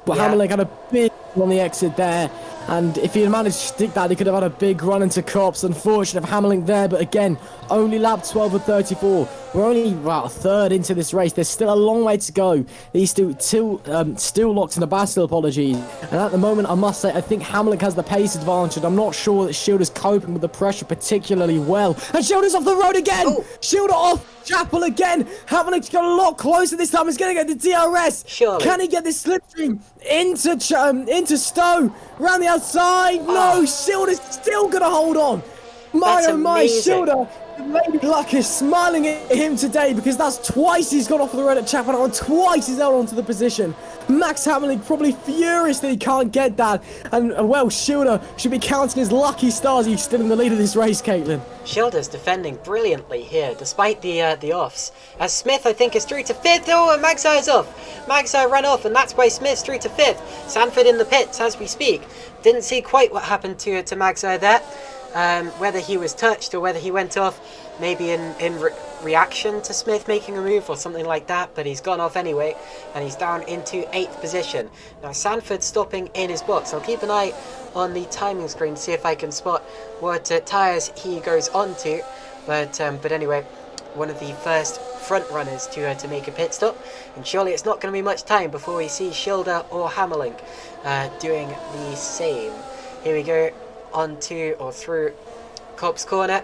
But yeah. Hammerlink had a big one on the exit there, and if he had managed to stick that, he could have had a big run into Cops. Unfortunate for Hammerlink there, but again, only lap 12 of 34. We're only about a third into this race. There's still a long way to go. These two still locked in the battle, apologies. And at the moment, I must say, I think Hammerlink has the pace advantage. I'm not sure that Schilder's coping with the pressure particularly well. And Schilder's off the road again! Oh. Schilder off! Chapel again! Hammerlink's got a lot closer this time. He's going to get the DRS. Surely. Can he get this slipstream into Stowe? Around the outside? No, Schilder's still going to hold on. My That's oh my, amazing. Schilder Maybe luck is smiling at him today because that's twice he's gone off the road at Chapman and twice he's out onto the position. Max Hammerling probably furious that he can't get that. And, well, Schilder should be counting his lucky stars he's still in the lead of this race, Caitlin. Schilder's defending brilliantly here, despite the offs. As Smith, I think, is through to 5th. Oh, and Magsire's off. Magsire ran off, and that's why Smith's through to 5th. Sanford in the pits as we speak. Didn't see quite what happened to Magsire there. Whether he was touched or whether he went off, maybe in reaction to Smith making a move or something like that, but he's gone off anyway, and he's down into 8th position. Now Sanford's stopping in his box. I'll keep an eye on the timing screen to see if I can spot what tyres he goes on to, but anyway, one of the first front runners to make a pit stop, and surely it's not going to be much time before we see Schilder or Hammerling doing the same. Here we go, onto or through Copse Corner.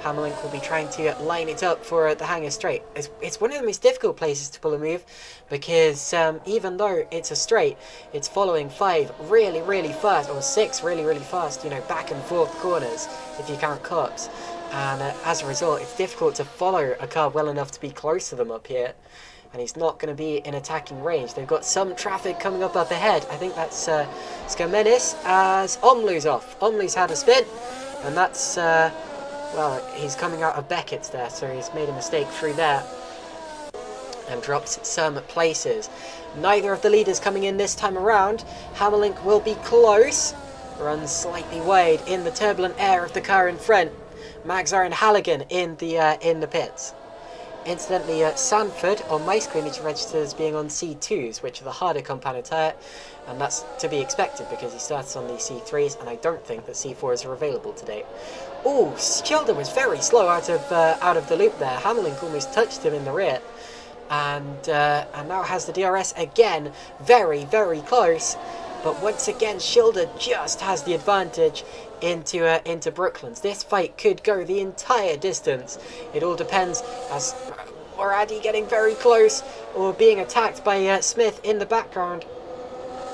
Hammerling will be trying to line it up for the hanger straight. It's one of the most difficult places to pull a move because even though it's a straight, it's following 5 really, really fast, or 6 really, really fast, you know, back and forth corners if you count Copse. And as a result, it's difficult to follow a car well enough to be close to them up here. And he's not going to be in attacking range. They've got some traffic coming up ahead. I think that's Scomenis as Omlu's off. Omlu's had a spin, and that's, well, he's coming out of Beckett's there, so he's made a mistake through there and drops some places. Neither of the leaders coming in this time around. Hammerlink will be close, runs slightly wide in the turbulent air of the car in front. Magsire and Halligan in the pits. Incidentally, Sanford on my screen is registered as being on C2s, which are the harder compounded tyre, and that's to be expected because he starts on the C3s, and I don't think that C4s are available today. Oh, Schilder was very slow out of the loop there. Hammerlink almost touched him in the rear, and now has the DRS again, very, very close. But once again, Schilder just has the advantage into Brooklands. This fight could go the entire distance. It all depends, as Moradi getting very close or being attacked by Smith in the background.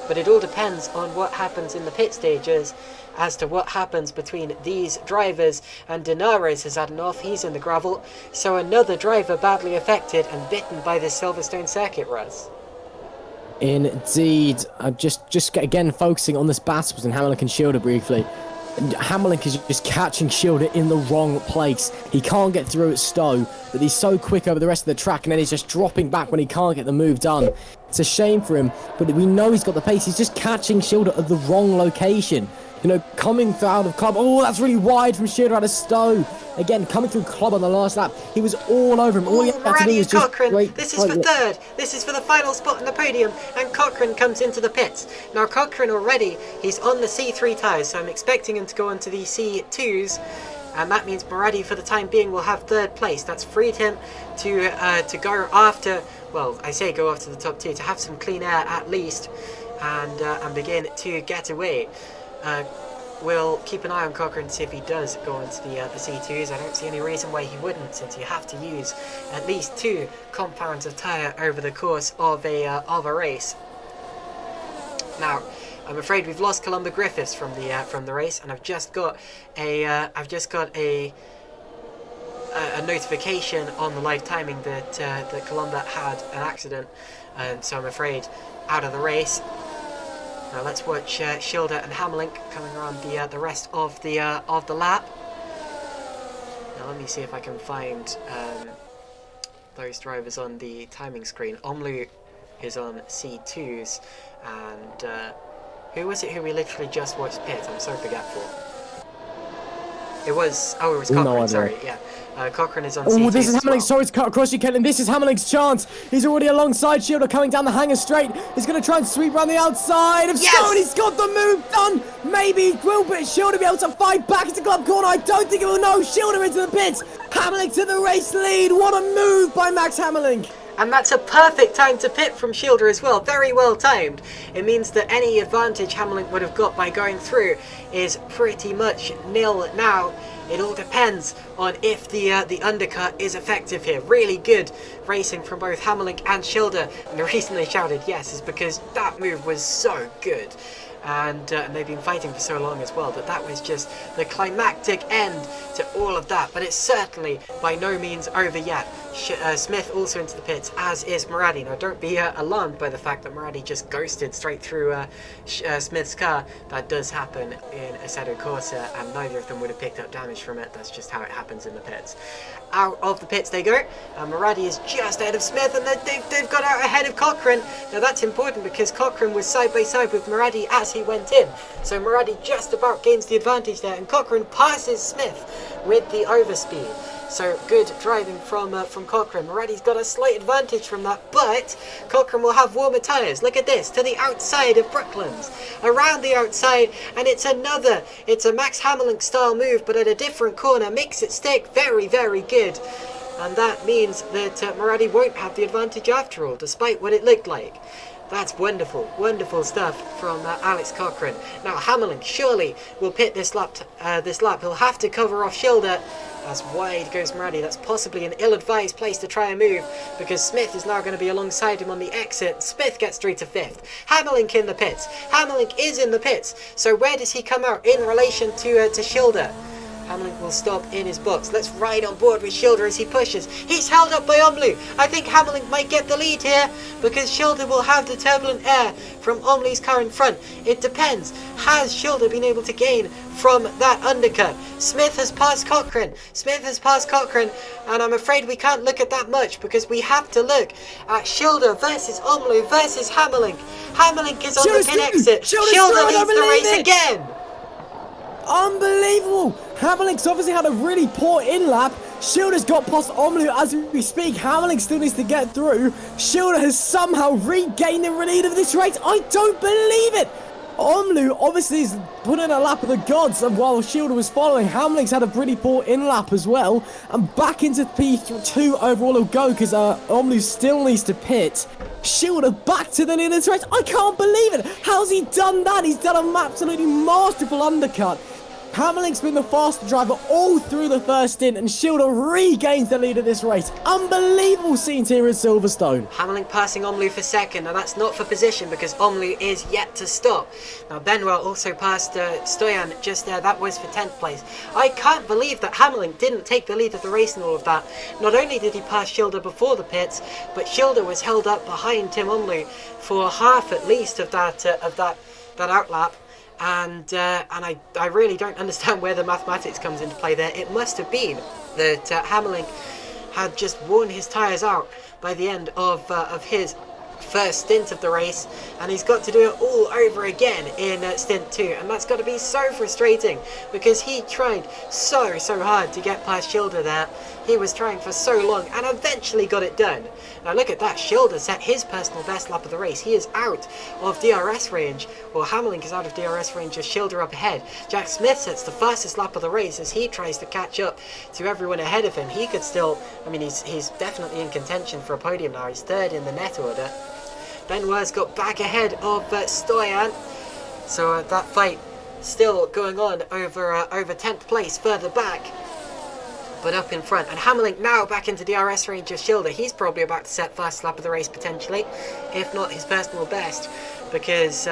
But it all depends on what happens in the pit stages as to what happens between these drivers. And Denares has had enough. He's in the gravel. So another driver badly affected and bitten by this Silverstone circuit, Raz. Indeed. I'm just again focusing on this battle between Hammerlink and Schilder briefly. Hammerlink is just catching Schilder in the wrong place. He can't get through at Stowe, but he's so quick over the rest of the track, and then he's just dropping back when he can't get the move done. It's a shame for him, but we know he's got the pace. He's just catching Schilder at the wrong location. You know, coming out of club. Oh, that's really wide from Schilder out of Stowe. Again, coming through club on the last lap. He was all over him. All he had to do was just Cochrane. wait. This is for third. This is for the final spot on the podium. And Cochrane comes into the pits. Now, Cochrane already, he's on the C3 tyres, so I'm expecting him to go onto the C2s. And that means Moradi, for the time being, will have third place. That's freed him to go after, well, I say go after the top 2, to have some clean air at least, and begin to get away. We'll keep an eye on Cochrane to see if he does go into the C2s. I don't see any reason why he wouldn't, since you have to use at least 2 compounds of tyre over the course of a race. Now, I'm afraid we've lost Columba Griffiths from the race, and I've just got a notification on the live timing that Columba had an accident, and so I'm afraid out of the race. Now let's watch Schilder and Hammerlink coming around the rest of the lap. Now let me see if I can find those drivers on the timing screen. Omlu is on C2s, and who was it who we literally just watched pit? I'm so forgetful. It was Cochrane, No, sorry, yeah. Cochrane is on C2s. Oh, this is as Hammerlink. well. Sorry to cut across you, Caitlin. This is Hammerlink's chance. He's already alongside Schilder, coming down the hanger straight. He's going to try and sweep around the outside of Stowe, and he's got the move done. Maybe he will, but Schilder be able to fight back into club corner. I don't think he will. No, Schilder into the pits. Hammerlink to the race lead. What a move by Max Hammerlink. And that's a perfect time to pit from Schilder as well. Very well timed. It means that any advantage Hammerlink would have got by going through is pretty much nil now. It all depends on if the undercut is effective here. Really good racing from both Hammerlink and Schilder. And the reason they shouted yes is because that move was so good. and they've been fighting for so long as well, that was just the climactic end to all of that. But it's certainly by no means over yet. Smith also into the pits, as is Muradi. Now don't be alarmed by the fact that Muradi just ghosted straight through Smith's car. That does happen in Assetto Corsa, and neither of them would have picked up damage from it. That's just how it happens in the pits. Out of the pits they go, and Muradi is just ahead of Smith, and they've got out ahead of Cochrane. Now that's important because Cochrane was side by side with Muradi as he went in, so Muradi just about gains the advantage there, and Cochrane passes Smith with the overspeed. So good driving from Cochrane. Muradi's got a slight advantage from that, but Cochrane will have warmer tyres. Look at this, to the outside of Brooklands, around the outside, and it's a Max Hammerlink style move, but at a different corner, makes it stick very, very good. And that means that Muradi won't have the advantage after all, despite what it looked like. That's wonderful, wonderful stuff from Alex Cochrane. Now Hammerlink surely will pit this lap. He'll have to cover off Schilder. As wide goes Muradi. That's possibly an ill-advised place to try and move, because Smith is now going to be alongside him on the exit. Smith gets through to 5th. Hammerlink in the pits. Hammerlink is in the pits. So where does he come out in relation to Schilder? Hammerlink will stop in his box. Let's ride on board with Schilder as he pushes. He's held up by Omlu. I think Hammerlink might get the lead here, because Schilder will have the turbulent air from Omlu's car in front. It depends. Has Schilder been able to gain from that undercut? Smith has passed Cochrane. And I'm afraid we can't look at that much, because we have to look at Schilder versus Omlu versus Hammerlink. Hammerlink is on the pit exit. Schilder leads the race again. Unbelievable! Hammerlink's obviously had a really poor in-lap. Schilder's got past Omlu as we speak. Hammerlink still needs to get through. Schilder has somehow regained the lead of this race. I don't believe it! Omlu obviously is putting a lap of the gods, and while Schilder was following, Hammerlink's had a pretty poor in-lap as well. And back into P2 overall will go, because Omlu still needs to pit. Schilder back to the lead of this race. I can't believe it! How's he done that? He's done an absolutely masterful undercut. Hammerlink's been the faster driver all through the first stint, and Schilder regains the lead of this race. Unbelievable scenes here at Silverstone. Hammerlink passing Omlu for 2nd. Now that's not for position, because Omlu is yet to stop. Now Benoit also passed Stoyan just there. That was for 10th place. I can't believe that Hammerlink didn't take the lead of the race and all of that. Not only did he pass Schilder before the pits, but Schilder was held up behind Tim Omlu for half at least of that outlap. And I really don't understand where the mathematics comes into play there. It must have been that Hammerlink had just worn his tyres out by the end of his first stint of the race, and he's got to do it all over again in stint 2, and that's got to be so frustrating, because he tried so hard to get past Schilder there. He was trying for so long and eventually got it done. Now look at that, Schilder set his personal best lap of the race. He is out of DRS range, or Hammerlink is out of DRS range, just Schilder up ahead. Jack Smith sets the fastest lap of the race as he tries to catch up to everyone ahead of him. He could still, I mean, he's definitely in contention for a podium now. He's 3rd in the net order. Benoit's got back ahead of Stoyan, so that fight still going on over 10th place further back, but up in front. And Hammerlink now back into DRS range of Schilder. He's probably about to set first lap of the race potentially, if not his personal best, because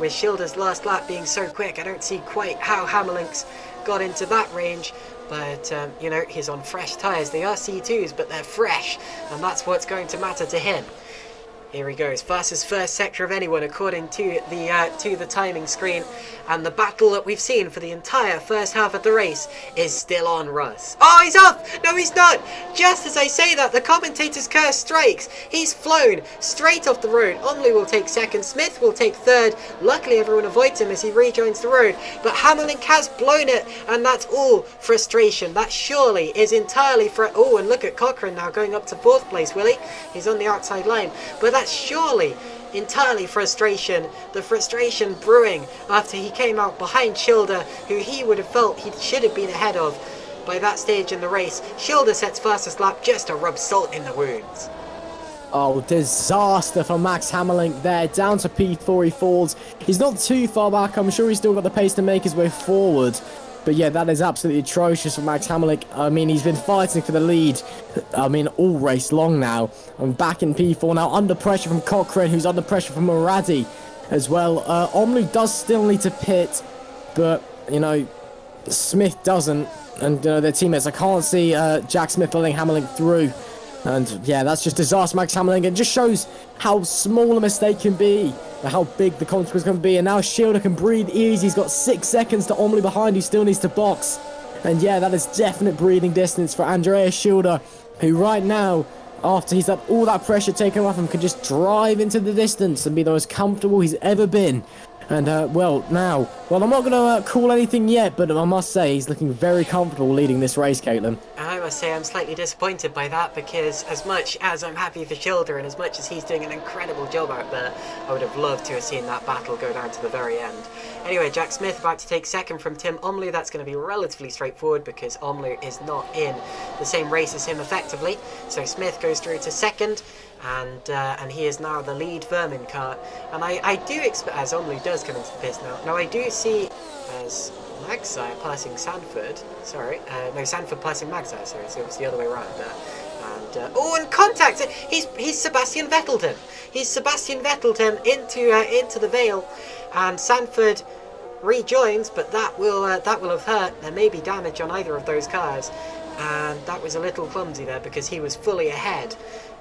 with Schilder's last lap being so quick, I don't see quite how Hammerlink's got into that range. But, you know, he's on fresh tyres. They are C2s, but they're fresh, and that's what's going to matter to him. Here he goes, fastest first sector of anyone according to the timing screen, and the battle that we've seen for the entire first half of the race is still on, Russ. Oh, he's off! No, he's not! Just as I say that, the commentator's curse strikes. He's flown straight off the road. Omlu will take 2nd, Smith will take 3rd. Luckily, everyone avoids him as he rejoins the road, but Hammerlink has blown it, and that's all frustration. That surely is entirely for... Oh, and look at Cochrane now going up to 4th place, will he? He's on the outside line, but that's surely entirely frustration. The frustration brewing after he came out behind Schilder, who he would have felt he should have been ahead of by that stage in the race. Schilder sets fastest lap just to rub salt in the wounds. Oh, disaster for Max Hammerlink there. Down to P4 he falls. He's not too far back. I'm sure he's still got the pace to make his way forward. But yeah, that is absolutely atrocious for Max Hammerlink. I mean, he's been fighting for the lead, I mean, all race long now. I'm back in P4 now, under pressure from Cochrane, who's under pressure from Muradi. as well. Omlu does still need to pit, but, you know, Smith doesn't. And, their teammates, I can't see Jack Smith letting Hammerlink through. And, yeah, that's just disaster, Max Hammerlink. It just shows how small a mistake can be, and how big the consequence can be. And now Shielder can breathe easy. He's got 6 seconds to Omlu behind, who still needs to box. And, yeah, that is definite breathing distance for Andreas Shielder, who right now, after he's had all that pressure taken off him, can just drive into the distance and be the most comfortable he's ever been. And, I'm not going to call anything yet, but I must say he's looking very comfortable leading this race, Caitlin. I must say I'm slightly disappointed by that, because as much as I'm happy for Schilder and as much as he's doing an incredible job out there, I would have loved to have seen that battle go down to the very end. Anyway, Jack Smith about to take second from Tim Omlu. That's going to be relatively straightforward because Omlu is not in the same race as him effectively. So Smith goes through to second, and he is now the lead Vermin car. And I do expect, as Omlu does come into the pits now, I do see as Magzai passing Sanford, Sanford passing Magzai, so it was the other way around there. And contact! He's Sebastian Vetteled him. He's Sebastian Vetteled him into the Vale, and Sanford rejoins, but that will have hurt. There may be damage on either of those cars, and that was a little clumsy there because he was fully ahead.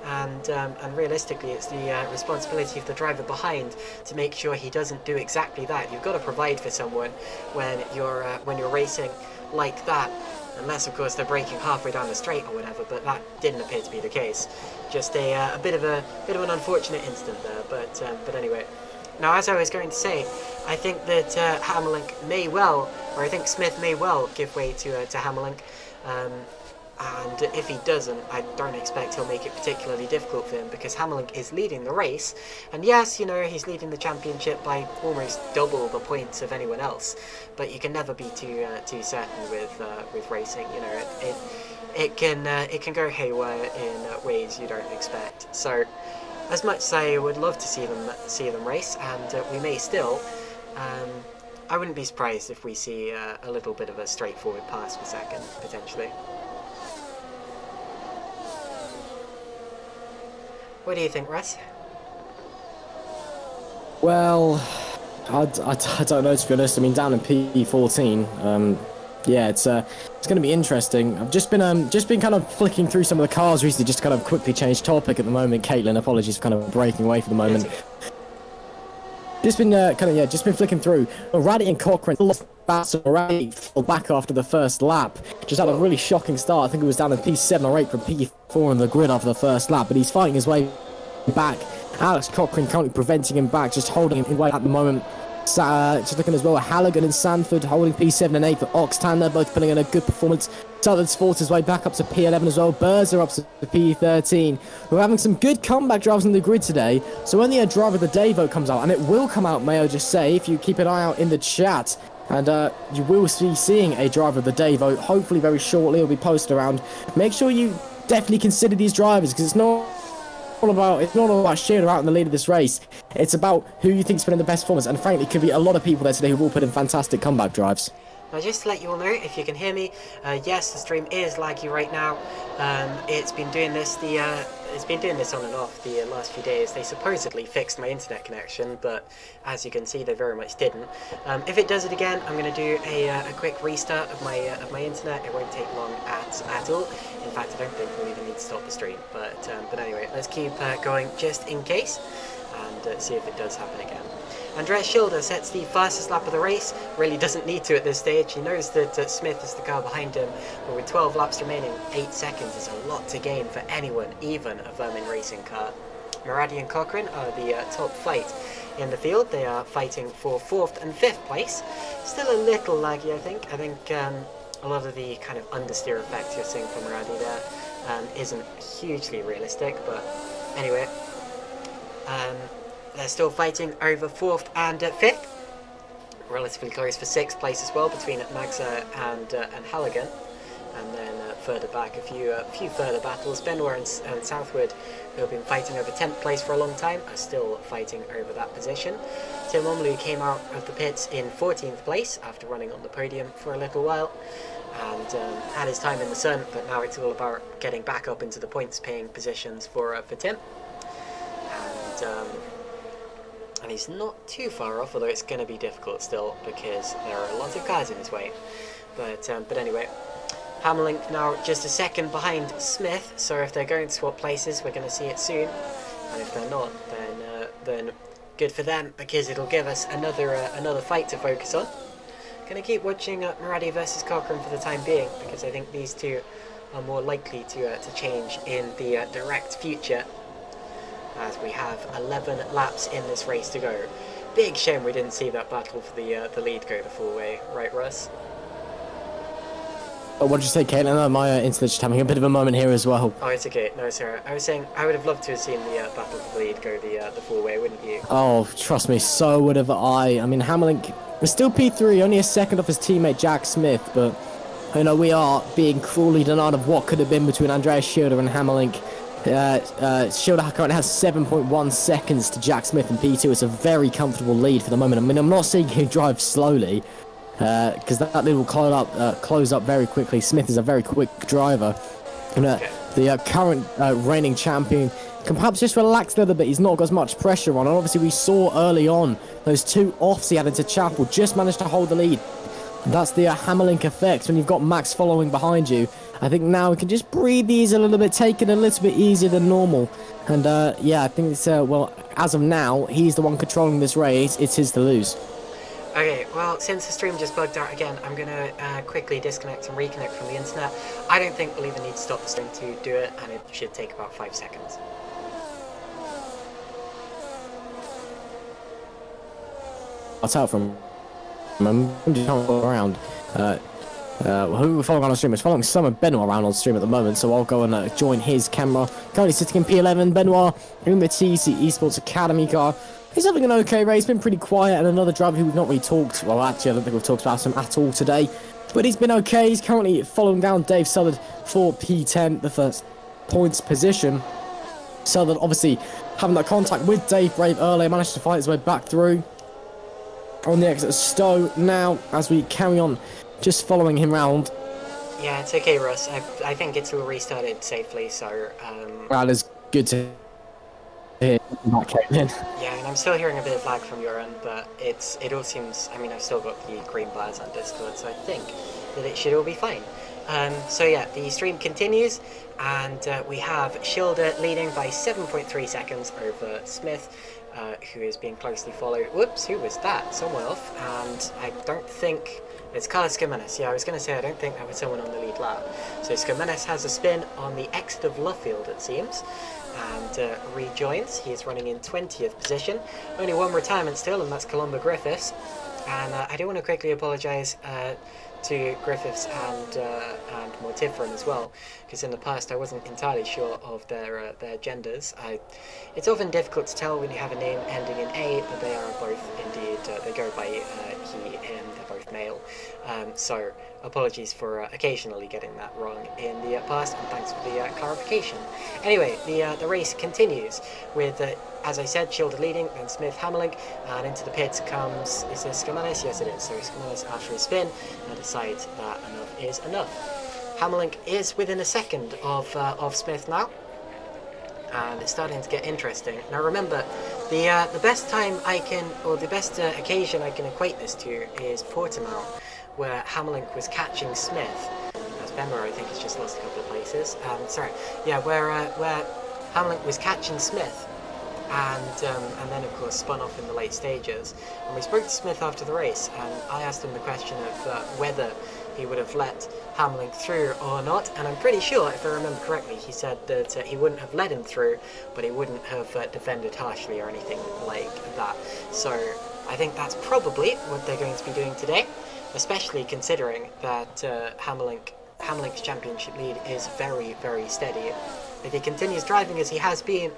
And realistically, it's the responsibility of the driver behind to make sure he doesn't do exactly that. You've got to provide for someone when you're racing like that, unless of course they're braking halfway down the straight or whatever. But that didn't appear to be the case. Just a bit of an unfortunate incident there. But anyway, now as I was going to say, I think that I think Smith may well give way to Hammerlink. And if he doesn't, I don't expect he'll make it particularly difficult for him, because Hammerlink is leading the race. And yes, he's leading the championship by almost double the points of anyone else. But you can never be too certain with racing. It can go haywire in ways you don't expect. So, as much as I would love to see them race, and we may still, I wouldn't be surprised if we see a little bit of a straightforward pass for second potentially. What do you think, Russ? Well, I don't know, to be honest. I mean, down in P14, yeah, it's going to be interesting. I've just been kind of flicking through some of the cars recently, just to kind of quickly change topic at the moment. Caitlin, apologies for kind of breaking away for the moment. Just been flicking through. Raddy and Cochrane lost battle. Raddy fell back after the first lap. Just had a really shocking start. I think it was down in P7 or 8 from P4 on the grid after the first lap, but he's fighting his way back. Alex Cochrane currently preventing him back, just holding him away at the moment. Just looking as well at Halligan and Sanford holding P7 and 8 for Oxtan. They're both putting in a good performance. Southwood's fought his way back up to P11 as well. Berzer up to P13. We're having some good comeback drivers on the grid today. So when the driver of the day vote comes out, and it will come out, may I just say, if you keep an eye out in the chat, and you will be seeing a driver of the day vote hopefully very shortly. It'll be posted around. Make sure you definitely consider these drivers, because it's not all about Shearer out in the lead of this race. It's about who you think's put in the best performance, and frankly, it could be a lot of people there today who will put in fantastic comeback drives. Now, just to let you all know, if you can hear me, yes, the stream is laggy right now. It's been doing this on and off the last few days. They supposedly fixed my internet connection, but as you can see, they very much didn't. If it does it again, I'm going to do a quick restart of my internet. It won't take long at all. In fact, I don't think we'll even need to stop the stream. But anyway, let's keep going just in case, and see if it does happen again. Andreas Schilder sets the fastest lap of the race. Really doesn't need to at this stage. He knows that Smith is the car behind him, but with 12 laps remaining, 8 seconds is a lot to gain for anyone, even a Vermin racing car. Maradi and Cochrane are the top flight in the field. They are fighting for 4th and 5th place. Still a little laggy, I think. I think a lot of the kind of understeer effect you're seeing from Maradi there isn't hugely realistic, but anyway. They're still fighting over 4th and 5th. Relatively close for 6th place as well between Magza and Halligan. And then further back, a few further battles. Benoit and Southwood, who have been fighting over 10th place for a long time, are still fighting over that position. Tim Omlu came out of the pits in 14th place after running on the podium for a little while, and had his time in the sun, but now it's all about getting back up into the points paying positions for Tim. And he's not too far off, although it's going to be difficult still because there are lots of cars in his way. But anyway, Hamlink now just a second behind Smith, so if they're going to swap places, we're going to see it soon. And if they're not, then good for them, because it'll give us another fight to focus on. Gonna keep watching Muradi versus Cochrane for the time being, because I think these two are more likely to change in the direct future, as we have 11 laps in this race to go. Big shame we didn't see that battle for the lead go the full way, right, Russ? Oh, what did you say, Caitlin? My internet's just having a bit of a moment here as well. Oh, it's okay. No, sir. I was saying I would have loved to have seen the battle for the lead go the full way, wouldn't you? Oh, trust me, so would have I. I mean, Hamlink was still P3, only a second off his teammate Jack Smith, but you know, we are being cruelly denied of what could have been between Andreas Schilder and Hamlink. Schilder currently has 7.1 seconds to Jack Smith in P2. It's a very comfortable lead for the moment. I mean, I'm not seeing him drive slowly, because that lead will close up very quickly. Smith is a very quick driver. And, the current reigning champion can perhaps just relax a little bit. He's not got as much pressure on. And obviously, we saw early on those two offs he had into Chapel just managed to hold the lead. And that's the Hammerlink effect when you've got Max following behind you. I think now we can just breathe easy a little bit, take it a little bit easier than normal. And yeah, I think it's, well, as of now, he's the one controlling this race. It's his to lose. Okay, well, since the stream just bugged out again, I'm going to quickly disconnect and reconnect from the internet. I don't think we'll even need to stop the stream to do it, and it should take about 5 seconds. I'll tell from around. Who we're following on stream? We're following Summer Benoit around on stream at the moment, so I'll go and join his camera. Currently sitting in P11, Benoit in the TC Esports Academy car. He's having an okay race, been pretty quiet, and another driver who we've not really talked, well actually I don't think we've talked about him at all today, but he's been okay. He's currently following down Dave Southwood for P10, the first points position. Southwood obviously having that contact with Dave Brave earlier, managed to fight his way back through on the exit of Stowe now as we carry on just following him round. Yeah, it's okay, Russ. I think it's all restarted safely, so That is good to hear. yeah, and I'm still hearing a bit of lag from your end, but it all seems, I mean, I've still got the green bars on Discord, so I think that it should all be fine. So yeah, the stream continues, and we have Schilder leading by 7.3 seconds over Smith, who is being closely followed. Whoops, who was that? Someone off, and I don't think it's Carlos Skimenez. Yeah, I was going to say I don't think that was someone on the lead lap. So Skimenez has a spin on the exit of Luffield, it seems, and rejoins. He is running in 20th position. Only one retirement still, and that's Columba Griffiths. And I do want to quickly apologise to Griffiths and Mortiferan as well, because in the past I wasn't entirely sure of their genders. It's often difficult to tell when you have a name ending in A, but they are both indeed, they go by he, him, they're both male. So apologies for occasionally getting that wrong in the past, and thanks for the clarification. Anyway, the race continues with, as I said, Schilder leading, then Smith, Hammerlink, and into the pits comes, is this Skimenez? Yes it is, so Skimenez after a spin, and decides that enough is enough. Hammerlink is within a second of Smith now, and it's starting to get interesting. Now remember, the best time I can, or the best occasion I can equate this to is Portimao, where Hammerlink was catching Smith. As Bember, I think, has just lost a couple of places. Sorry, yeah, where Hammerlink was catching Smith, and then of course spun off in the late stages. And we spoke to Smith after the race, and I asked him the question of whether he would have let Hamlink through or not, and I'm pretty sure, if I remember correctly, he said that he wouldn't have let him through, but he wouldn't have defended harshly or anything like that. So I think that's probably what they're going to be doing today, especially considering that Hamlink's championship lead is very, very steady. If he continues driving as he has been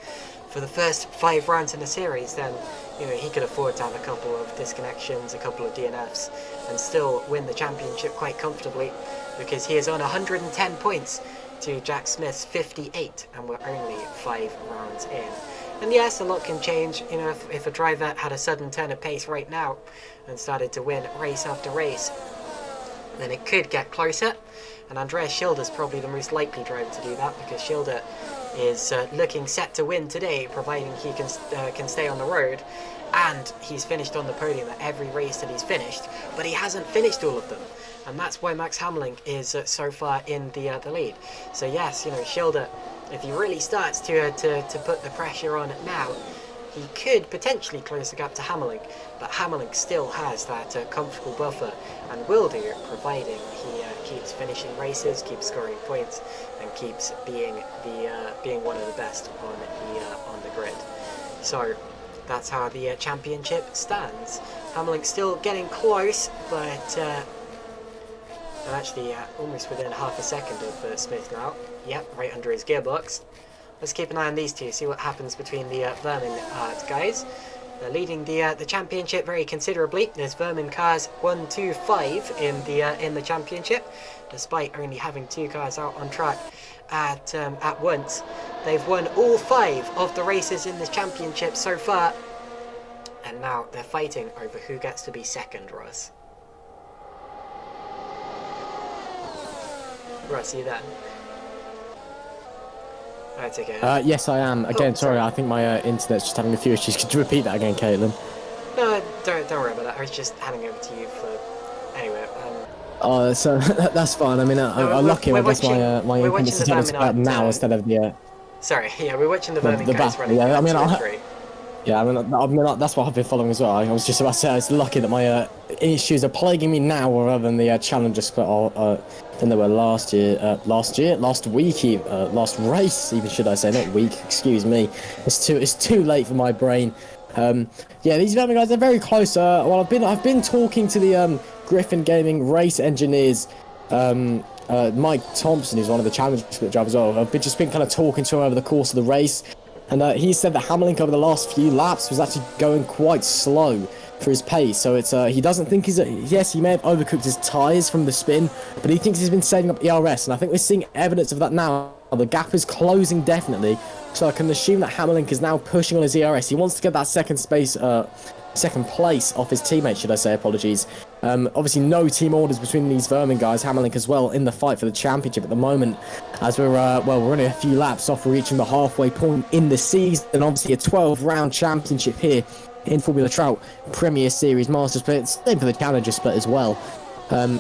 for the first 5 rounds in the series, then he could afford to have a couple of disconnections, a couple of DNFs, and still win the championship quite comfortably, because he is on 110 points to Jack Smith's 58, and we're only 5 rounds in. And yes, a lot can change. If a driver had a sudden turn of pace right now and started to win race after race, then it could get closer. And Andreas Schilder's probably the most likely driver to do that, because Schilder is looking set to win today, providing he can stay on the road. And he's finished on the podium at every race that he's finished, but he hasn't finished all of them. And that's why Max Hammerling is so far in the lead. So yes, you know, Schilder, if he really starts to put the pressure on it now, he could potentially close the gap to Hammerling, but Hammerling still has that comfortable buffer and will do, providing he keeps finishing races, keeps scoring points, and keeps being one of the best on the grid. So that's how the championship stands. Hammerling's still getting close, but actually almost within half a second of Smith now. Yep, right under his gearbox. Let's keep an eye on these two, see what happens between the Vermin guys. They're leading the championship very considerably. There's Vermin cars 1, 2, 5 in the championship, despite only having 2 cars out on track at once. They've won all 5 of the races in this championship so far, and now they're fighting over who gets to be second. Russ, are you there? That's okay. Yes, I am. Again, sorry, I think my internet's just having a few issues. Could you repeat that again, Caitlin? No, don't worry about that. I was just handing over to you for... Anyway, Oh, so that's fine. I mean, I'm lucky. I guess my internet's telling us about now instead of the... Sorry, yeah, we're watching the Vermin guys running. Yeah, I mean, I that's what I've been following as well. I was just about to say, it's lucky that my issues are plaguing me now rather than the Challenger split than they were last week, last race, even, should I say, not week, excuse me. It's too late for my brain. Yeah, these Vermin guys, they're very close. Well, I've been talking to the Griffin Gaming race engineers, Mike Thompson, who's one of the Challenger split drivers as well. I've just been kind of talking to him over the course of the race. And he said that Hammerling over the last few laps was actually going quite slow for his pace. So it's he doesn't think yes, he may have overcooked his tyres from the spin, but he thinks he's been saving up ERS. And I think we're seeing evidence of that now. The gap is closing definitely. So I can assume that Hammerling is now pushing on his ERS. He wants to get that second place off his teammate, should I say, apologies. Obviously no team orders between these Vermin guys. Hammerling as well in the fight for the championship at the moment, as we're only a few laps off reaching the halfway point in the season, and obviously a 12-round championship here in Formula Trout Premier Series Masters Split. Same for the Challenger Split as well.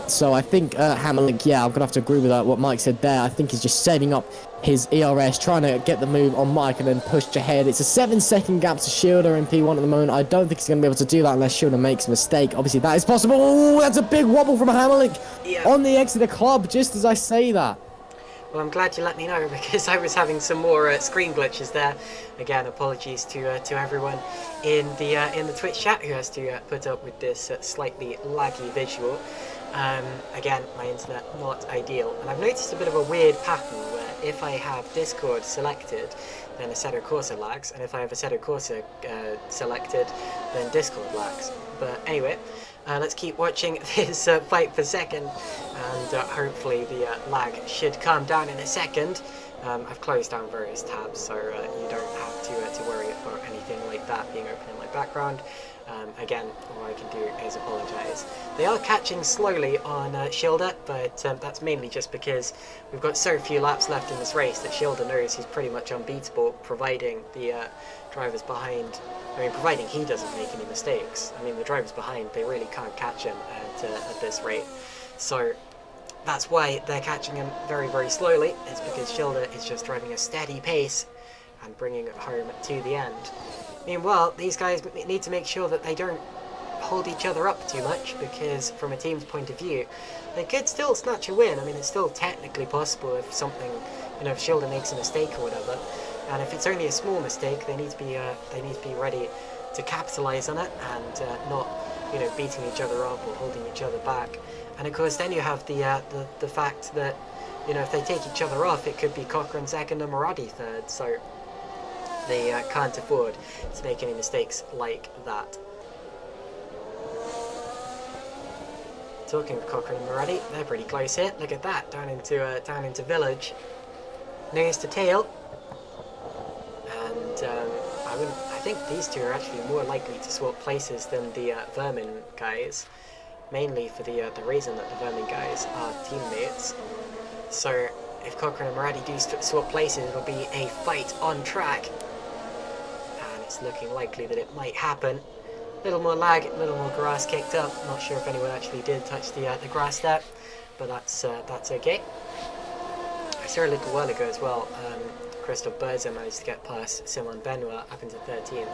So I think Hammerling, yeah, I'm going to have to agree with what Mike said there. I think he's just saving up his ERS, trying to get the move on Mike and then push ahead. It's a 7-second gap to Schilder in P1 at the moment. I don't think he's going to be able to do that unless Schilder makes a mistake. Obviously, that is possible. Oh, that's a big wobble from Hammerling on the exit of the club, just as I say that. Well, I'm glad you let me know, because I was having some more screen glitches there. Again, apologies to everyone in the Twitch chat who has to put up with this slightly laggy visual. Again, my internet not ideal, and I've noticed a bit of a weird pattern where if I have Discord selected, then Assetto Corsa lags, and if I have Assetto Corsa selected, then Discord lags. But anyway, let's keep watching this fight for second, and hopefully the lag should calm down in a second. I've closed down various tabs, so you don't have to worry about anything like that being open in my background. Again, all I can do is apologise. They are catching slowly on Schilder, but that's mainly just because we've got so few laps left in this race that Schilder knows he's pretty much unbeatable, providing the drivers behind, providing he doesn't make any mistakes. The drivers behind, they really can't catch him at this rate. So that's why they're catching him very, very slowly. It's because Schilder is just driving a steady pace and bringing it home to the end. Meanwhile, these guys need to make sure that they don't hold each other up too much, because from a team's point of view, they could still snatch a win. It's still technically possible if something, if Schilder makes a mistake or whatever. And if it's only a small mistake, they need to be ready to capitalise on it and not, beating each other up or holding each other back. And of course, then you have the fact that, if they take each other off, it could be Cochrane second and Maradi third. So they can't afford to make any mistakes like that. Talking of Cochrane and Maradi, they're pretty close here. Look at that, down into Village, nose to tail. And I think these two are actually more likely to swap places than the Vermin guys, mainly for the reason that the Vermin guys are teammates. So if Cochrane and Maradi do swap places, it'll be a fight on track. And it's looking likely that it might happen. A little more lag, a little more grass kicked up. Not sure if anyone actually did touch the grass there, but that's okay. I saw a little while ago as well, Christophe Berza managed to get past Simon Benoit up into 13th.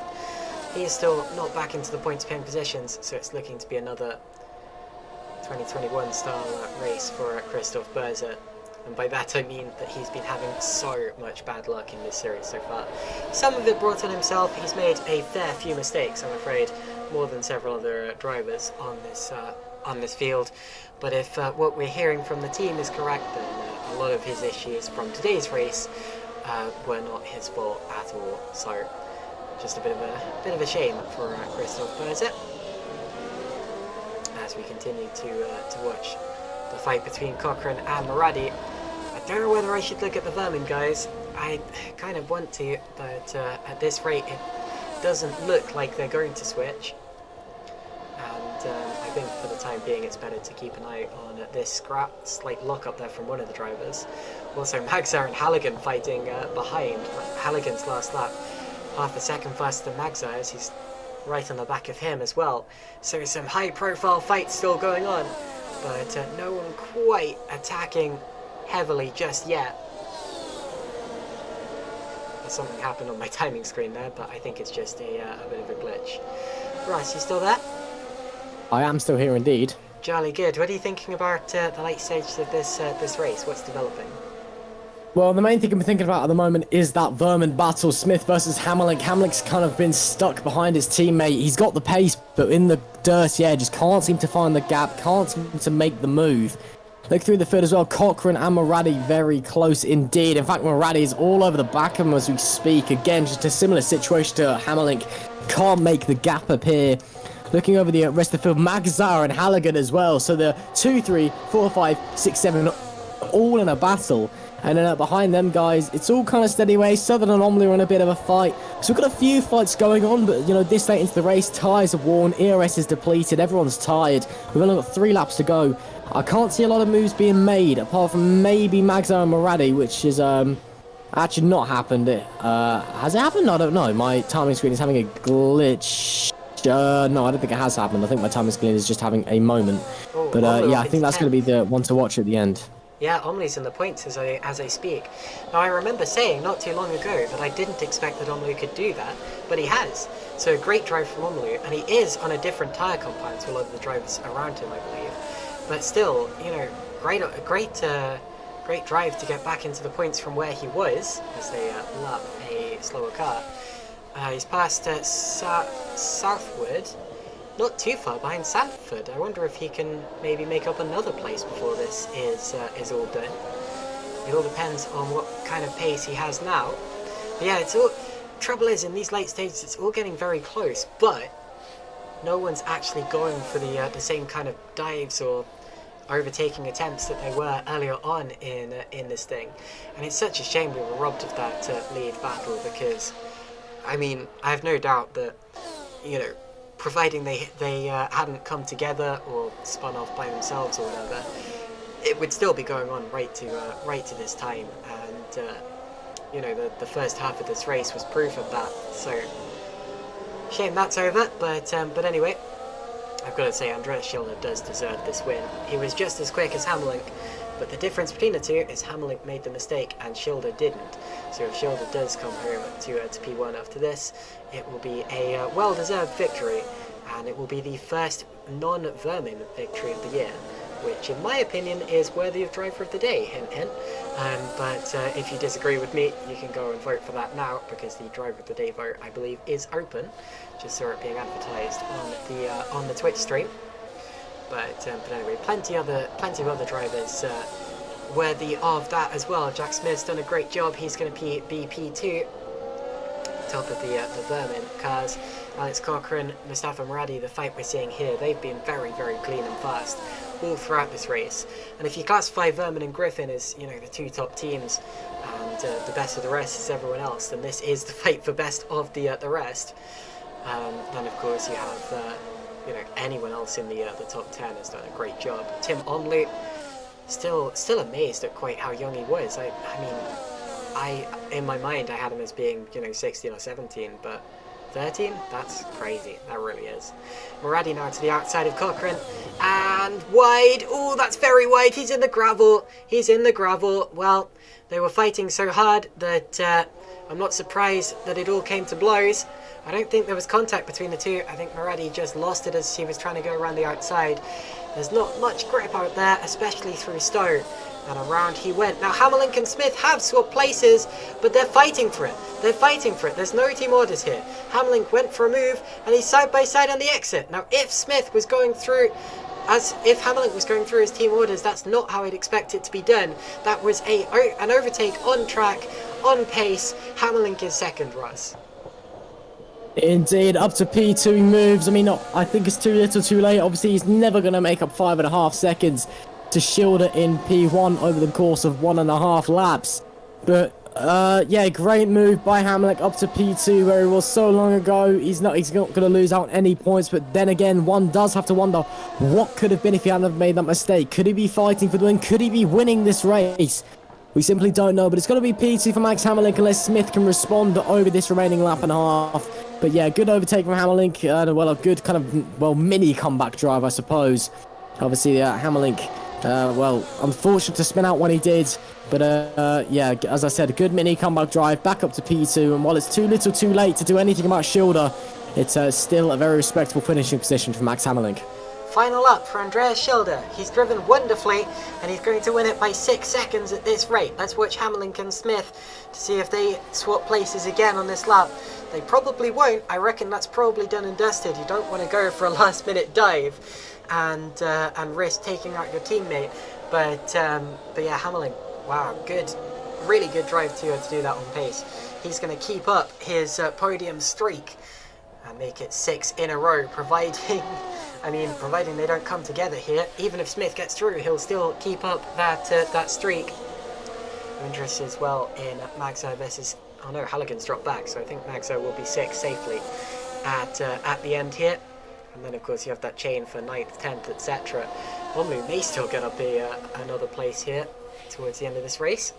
He is still not back into the points paying positions, so it's looking to be another 2021 style race for Christophe Berza. And by that I mean that he's been having so much bad luck in this series so far. Some of it brought on himself. He's made a fair few mistakes, I'm afraid, more than several other drivers on this field. But if what we're hearing from the team is correct, then a lot of his issues from today's race were not his fault at all. So just a bit of a shame for Christophe Berza as we continue to watch the fight between Cochrane and Maradi. I don't know whether I should look at the Vermin, guys. I kind of want to, but at this rate it doesn't look like they're going to switch. And I think for the time being it's better to keep an eye on this slight lock up there from one of the drivers. Also Magzar and Halligan fighting behind. Halligan's last lap half a second faster than Magzar, as he's right on the back of him as well. So some high profile fights still going on, but no one quite attacking heavily just yet. Something happened on my timing screen there, but I think it's just a bit of a glitch. Right, you still there? I am still here indeed. Jolly good. What are you thinking about the late stages of this race? What's developing? Well, the main thing I'm thinking about at the moment is that Vermin battle, Smith versus Hammerlink. Hammerlink's kind of been stuck behind his teammate. He's got the pace, but in the dirty air, just can't seem to find the gap, can't seem to make the move. Look through the field as well, Cochrane and Maradi very close indeed. In fact, Maradi is all over the back of him as we speak. Again, just a similar situation to Hammerlink. Can't make the gap appear. Looking over the rest of the field, Magzar and Halligan as well. So the 2, 3, 4, 5, 6, 7, all in a battle. And then behind them guys, it's all kind of steady away. Southern Anomaly are in a bit of a fight. So we've got a few fights going on, but you know, this late into the race, tyres are worn, ERS is depleted, everyone's tired. We've only got 3 laps to go. I can't see a lot of moves being made, apart from maybe Magzar and Maradi, which is actually not happened. Has it happened? I don't know. My timing screen is having a glitch. No, I don't think it has happened. I think my timing screen is just having a moment. Oh, but yeah, I think that's going to be the one to watch at the end. Yeah, Omni's in the points as I speak. Now, I remember saying not too long ago that I didn't expect that Omlu could do that, but he has. So great drive from Omlu, and he is on a different tyre compound to a lot of the drivers around him, I believe. But still, you know, great drive to get back into the points from where he was as they lap a slower car. He's passed Southwood. Not too far behind Sanford. I wonder if he can maybe make up another place before this is all done. It all depends on what kind of pace he has now. But yeah, it's all. Trouble is, in these late stages, it's all getting very close, but no one's actually going for the same kind of dives or overtaking attempts that they were earlier on in this thing. And it's such a shame we were robbed of that lead battle, because, I mean, I have no doubt that, you know, providing they hadn't come together or spun off by themselves or whatever, it would still be going on right to this time. And you know, the first half of this race was proof of that. So shame that's over. But anyway, I've got to say, Andreas Schilder does deserve this win. He was just as quick as Hammerlink, but the difference between the two is Hammerlink made the mistake and Schilder didn't. So if Schilder does come home to P1 after this, it will be a well-deserved victory, and it will be the first non-Vermin victory of the year, which in my opinion is worthy of Driver of the Day, hint hint. But if you disagree with me, you can go and vote for that now, because the Driver of the Day vote, I believe, is open. Just saw it being advertised on the Twitch stream. But anyway, plenty of other drivers worthy of that as well. Jack Smith's done a great job. He's going to be P2, top of the Vermin cars. Alex Cochrane, Mustafa Maradi, the fight we're seeing here, they've been very, very clean and fast all throughout this race. And if you classify Vermin and Griffin as, you know, the two top teams, and the best of the rest is everyone else, then this is the fight for best of the rest. Then of course you have you know, anyone else in the top 10 has done a great job. Tim Onley, still amazed at quite how young he was. I mean, in my mind I had him as being 16 or 17, but 13? That's crazy. That really is. Muradi now to the outside of Cochrane. And wide. Oh, that's very wide. He's in the gravel. He's in the gravel. Well, they were fighting so hard that I'm not surprised that it all came to blows. I don't think there was contact between the two. I think Muradi just lost it as he was trying to go around the outside. There's not much grip out there, especially through Stowe. And around he went. Now Hammerlink and Smith have swapped places, but they're fighting for it. They're fighting for it. There's no team orders here. Hammerlink went for a move, and he's side by side on the exit. Now if Smith was going through, if Hammerlink was going through his team orders, that's not how I'd expect it to be done. That was an overtake on track, on pace. Hammerlink is second, Russ. Indeed, up to P2 moves. I mean, I think it's too little too late. Obviously, he's never going to make up 5.5 seconds to Schilder in P1 over the course of 1.5 laps. But, yeah, great move by Hammerlink up to P2 where he was so long ago. He's not going to lose out on any points, but then again, one does have to wonder what could have been if he hadn't have made that mistake. Could he be fighting for the win? Could he be winning this race? We simply don't know, but it's going to be P2 for Max Hammerlink unless Smith can respond over this remaining lap and a half. But yeah, good overtake from Hammerlink. Well, a good kind of, mini comeback drive, I suppose. Obviously, Hammerlink, unfortunate to spin out when he did. But yeah, as I said, a good mini comeback drive back up to P2. And while it's too little too late to do anything about Schilder, it's still a very respectable finishing position for Max Hammerlink. Final up for Andreas Schilder. He's driven wonderfully, and he's going to win it by 6 seconds at this rate. Let's watch Hammerlink and Smith to see if they swap places again on this lap. They probably won't. I reckon that's probably done and dusted. You don't want to go for a last-minute dive and risk taking out your teammate. But yeah, Hammerlink, wow, good, really good drive to do that on pace. He's going to keep up his podium streak and make it 6 in a row, providing they don't come together here. Even if Smith gets through, he'll still keep up that streak. I'm interested as well in Magso versus... Oh no, Halligan's dropped back, so I think Magso will be 6 safely at the end here. And then of course you have that chain for 9th, 10th, etc. Omlu may still get up another place here towards the end of this race.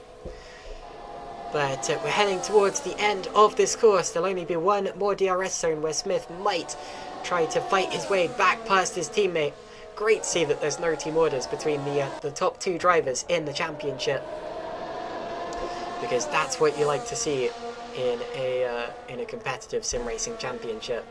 But we're heading towards the end of this course. There'll only be one more DRS zone where Smith might try to fight his way back past his teammate. Great to see that there's no team orders between the top 2 drivers in the championship, because that's what you like to see in a competitive sim racing championship.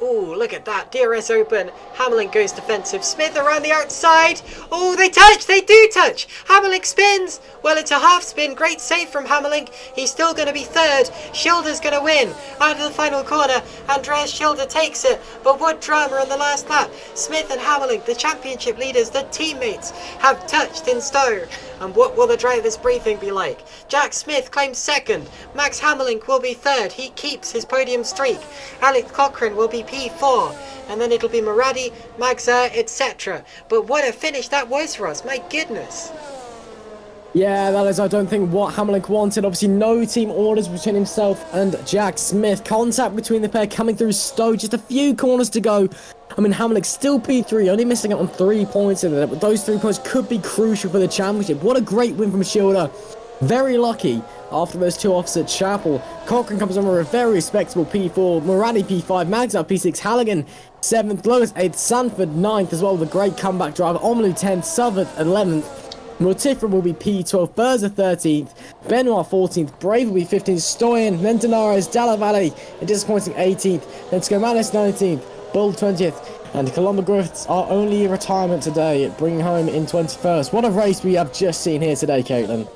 Ooh, look at that. DRS open. Hammerlink goes defensive. Smith around the outside. Oh, they touch. They do touch. Hammerlink spins. Well, it's a half spin. Great save from Hammerlink. He's still going to be 3rd. Schilder's going to win. Out of the final corner, Andreas Schilder takes it. But what drama in the last lap. Smith and Hammerlink, the championship leaders, the teammates, have touched in Stowe. And what will the driver's briefing be like? Jack Smith claims 2nd. Max Hammerlink will be 3rd. He keeps his podium streak. Alex Cochrane will be P4. And then it'll be Muradi, Magza, etc. But what a finish that was for us. My goodness. Yeah, that is, I don't think, what Hammerlink wanted. Obviously, no team orders between himself and Jack Smith. Contact between the pair coming through Stowe. Just a few corners to go. I mean, Hammerlink still P3, only missing out on 3 points in there. But those 3 points could be crucial for the championship. What a great win from Schilder. Very lucky after those 2 offs at Chapel. Cochrane comes over a very respectable P4. Muradi P5. Magza P6. Halligan 7th. Lewis 8th. Sanford 9th as well with a great comeback drive. Omlu 10th. Southwood 11th. Mortifera will be P12, Berza 13th, Benoit 14th, Brave will be 15th, Stoyan, then Denares, Dallavalle, a disappointing 18th, then Scomanis 19th, Bull 20th, and Colombo Griffiths are only retirement today, bringing home in 21st. What a race we have just seen here today, Caitlin.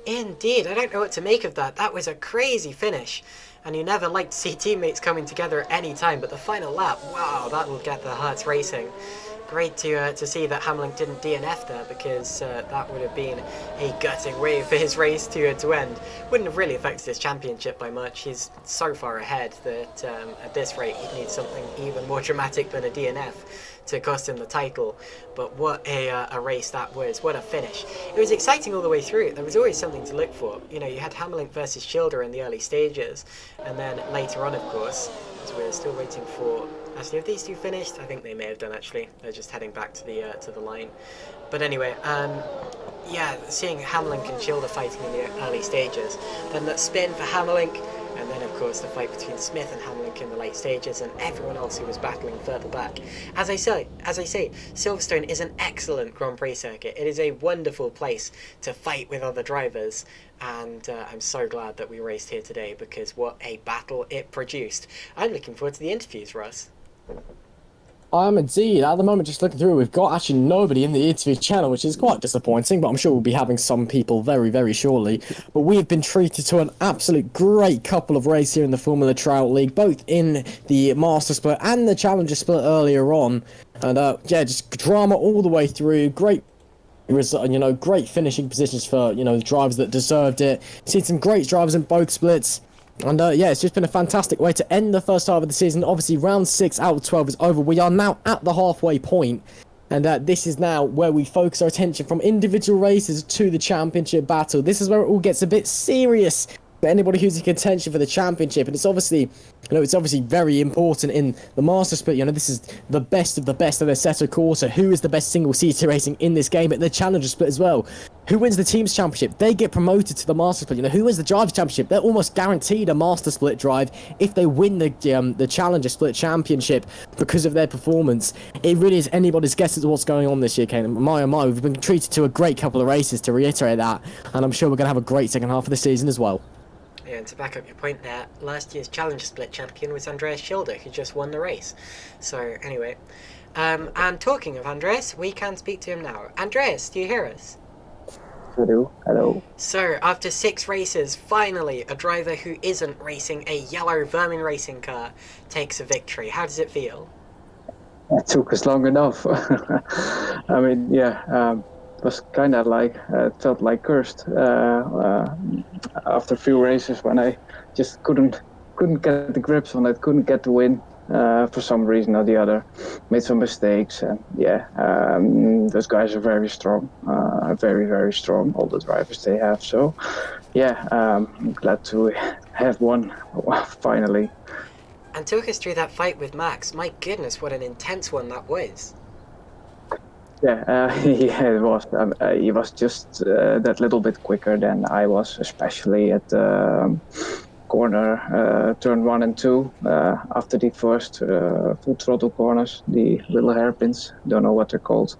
Indeed, I don't know what to make of that. That was a crazy finish. And you never like to see teammates coming together at any time, but the final lap, wow, that will get the hearts racing. Great to see that Hammerlink didn't DNF there, because that would have been a gutting way for his race to end. Wouldn't have really affected his championship by much. He's so far ahead that at this rate he'd need something even more dramatic than a DNF to cost him the title. But what a race that was. What a finish. It was exciting all the way through. There was always something to look for. You know, you had Hammerlink versus Schilder in the early stages, and then later on, of course, as we're still waiting for Actually, have these two finished? I think they may have done, actually. They're just heading back to the line. But anyway, yeah, seeing Hamlin and Schilder fighting in the early stages, then that spin for Hamlin, and then of course the fight between Smith and Hamlin in the late stages, and everyone else who was battling further back. As I say, Silverstone is an excellent Grand Prix circuit. It is a wonderful place to fight with other drivers, and I'm so glad that we raced here today, because what a battle it produced. I'm looking forward to the interviews, Russ. I am indeed. At the moment, just looking through, we've got actually nobody in the interview channel, which is quite disappointing, but I'm sure we'll be having some people very, very shortly. But we have been treated to an absolute great couple of races here in the Formula Trout League, both in the Master Split and the Challenger Split earlier on. And yeah, just drama all the way through. Great great finishing positions for, the drivers that deserved it. Seen some great drivers in both splits. And yeah, it's just been a fantastic way to end the first half of the season. Obviously, round 6 out of 12 is over. We are now at the halfway point, and this is now where we focus our attention from individual races to the championship battle. This is where it all gets a bit serious for anybody who's in contention for the championship, and it's obviously, it's obviously very important in the Master Split. This is the best of the best of the Assetto Corsa. Who is the best single-seater racing in this game? At the Challenger Split as well. Who wins the Teams Championship? They get promoted to the Master Split. Who wins the Drivers Championship? They're almost guaranteed a Master Split drive if they win the Challenger Split Championship because of their performance. It really is anybody's guess as to what's going on this year, Kane. My, oh my, we've been treated to a great couple of races, to reiterate that, and I'm sure we're going to have a great second half of the season as well. Yeah, and to back up your point there, last year's Challenger Split champion was Andreas Schilder, who just won the race. So, anyway. And talking of Andreas, we can speak to him now. Andreas, do you hear us? Hello. So, after 6 races, finally, a driver who isn't racing a yellow Vermin racing car takes a victory. How does it feel? It took us long enough. I mean, yeah, it was kind of like, it felt like cursed after a few races when I just couldn't get the grips on it, couldn't get the win for some reason or the other, made some mistakes, and yeah, those guys are very strong, very, very strong, all the drivers they have, so yeah, I'm glad to have won finally. And took us through that fight with Max. My goodness, what an intense one that was. Yeah, yeah, it was. He was just that little bit quicker than I was, especially at corner turn 1 and 2. After the first full throttle corners, the little hairpins. Don't know what they're called.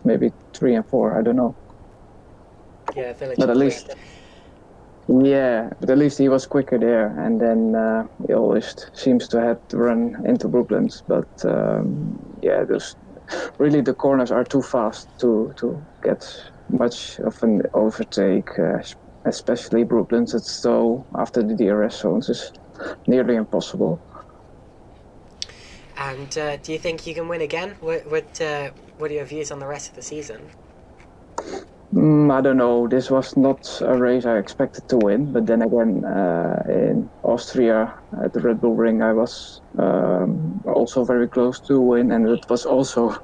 Maybe 3 and 4. I don't know. Yeah, Village. But at least, yeah, but at least he was quicker there. And then he always seems to have to run into Brooklands. But yeah, those. Really, the corners are too fast to get much of an overtake, especially Brooklands. It's so after the DRS zones is nearly impossible. And do you think you can win again? What are your views on the rest of the season? I don't know. This was not a race I expected to win, but then again, in Austria at the Red Bull Ring, I was also very close to win, and it was also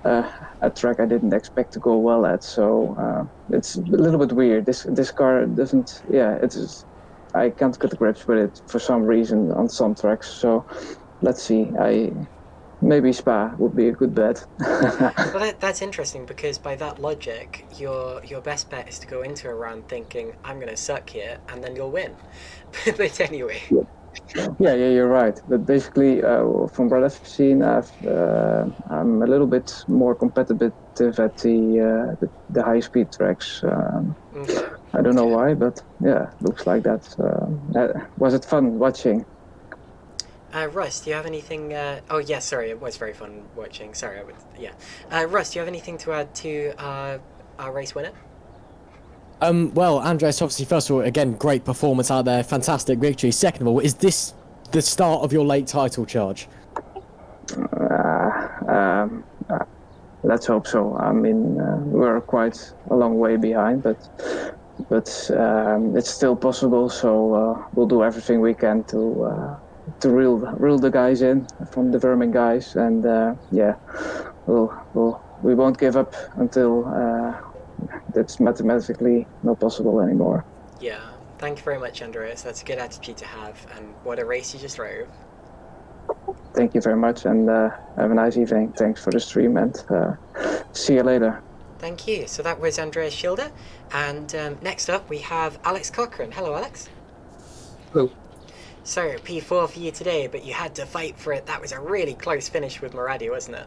a track I didn't expect to go well at. So it's a little bit weird. This car doesn't. Yeah, I can't get the grips with it for some reason on some tracks. So let's see. Maybe Spa would be a good bet. Well, that's interesting, because by that logic, your best bet is to go into a round thinking, I'm going to suck here, and then you'll win. But anyway. Yeah, you're right. But basically, from what I've seen, I'm a little bit more competitive at the high-speed tracks. Okay. I don't know why, but yeah, looks like that. Was it fun watching? Russ, do you have anything... oh, yeah, sorry, it was very fun watching. Sorry, Russ, do you have anything to add to our race winner? Well, Andres, obviously, first of all, again, great performance out there, fantastic victory. Second of all, is this the start of your late title charge? Let's hope so. I mean, we're quite a long way behind, but it's still possible. So we'll do everything we can to reel the guys in from the Vermin guys, and yeah, we won't give up until that's mathematically not possible anymore. Yeah, thank you very much, Andreas. That's a good attitude to have, and what a race you just drove. Thank you very much, and have a nice evening. Thanks for the stream, and see you later. Thank you. So that was Andreas Schilder, and next up we have Alex Cochrane. Hello, Alex. Hello. So P4 for you today, but you had to fight for it. That was a really close finish with Muradi, wasn't it?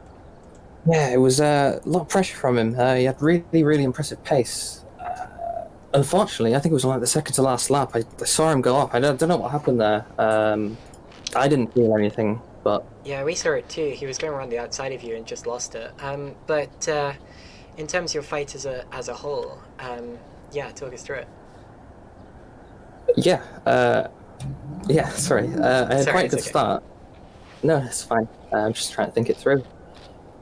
Yeah, it was a lot of pressure from him. He had really, really impressive pace. Unfortunately, I think it was like the second to last lap. I saw him go off. I don't know what happened there. I didn't feel anything, but Yeah, we saw it too. He was going around the outside of you and just lost it. But in terms of your fight as a whole, yeah, talk us through it. yeah, Sorry, I had quite a good start. No, it's fine. I'm just trying to think it through.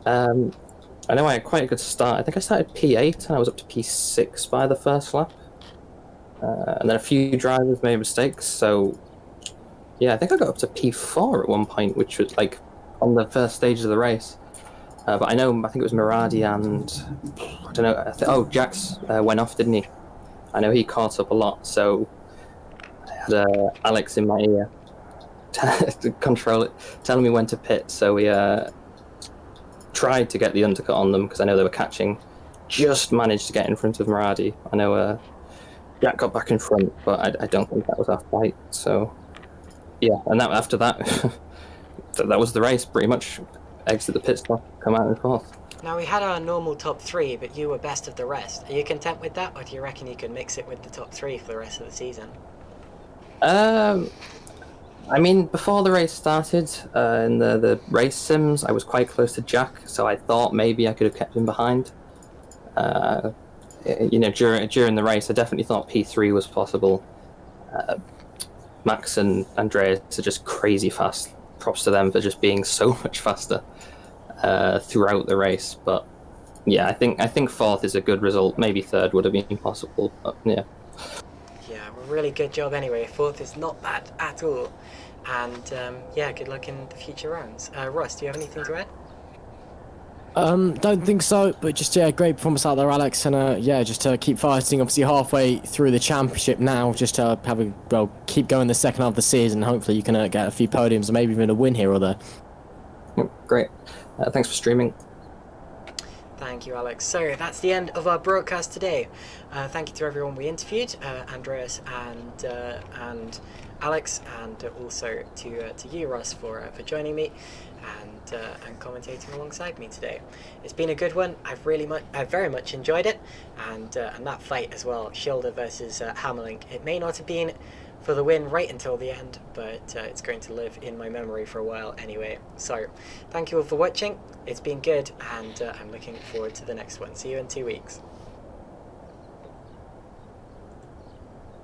I know I had quite a good start. I think I started P8 and I was up to P6 by the first lap. And then a few drivers made mistakes, so yeah, I think I got up to P4 at one point, which was like on the first stage of the race. But I think it was Muradi and I don't know. Jax went off, didn't he? I know he caught up a lot, so I had Alex in my ear to control it, telling me when to pit. So we tried to get the undercut on them because I know they were catching. Just managed to get in front of Muradi. I know Jack got back in front, but I don't think that was our fight. So yeah, and after that, that was the race pretty much. Exit the pit stop, come out in fourth. Now, we had our normal top three, but you were best of the rest. Are you content with that, or do you reckon you could mix it with the top three for the rest of the season? I mean, before the race started, in the race sims, I was quite close to Jack, so I thought maybe I could have kept him behind. During the race, I definitely thought P3 was possible. Max and Andreas are just crazy fast. Props to them for just being so much faster throughout the race. But yeah, I think fourth is a good result. Maybe third would have been possible, but yeah. Yeah, well, really good job anyway. Fourth is not bad at all. And yeah, good luck in the future rounds. Ross, do you have anything to add? Don't think so, but just great performance out there, Alex, and just to keep fighting. Obviously, halfway through the championship now, just to keep going the second half of the season. Hopefully, you can get a few podiums, or maybe even a win here or there. Great. Thanks for streaming. Thank you, Alex. So that's the end of our broadcast today. Thank you to everyone we interviewed, Andreas and Alex, and also to you, Russ, for joining me and commentating alongside me today. It's been a good one. I've very much enjoyed it, and that fight as well, Schilder versus Hammerling. It may not have been for the win right until the end, but it's going to live in my memory for a while anyway. So thank you all for watching. It's been good, and I'm looking forward to the next one. See you in 2 weeks.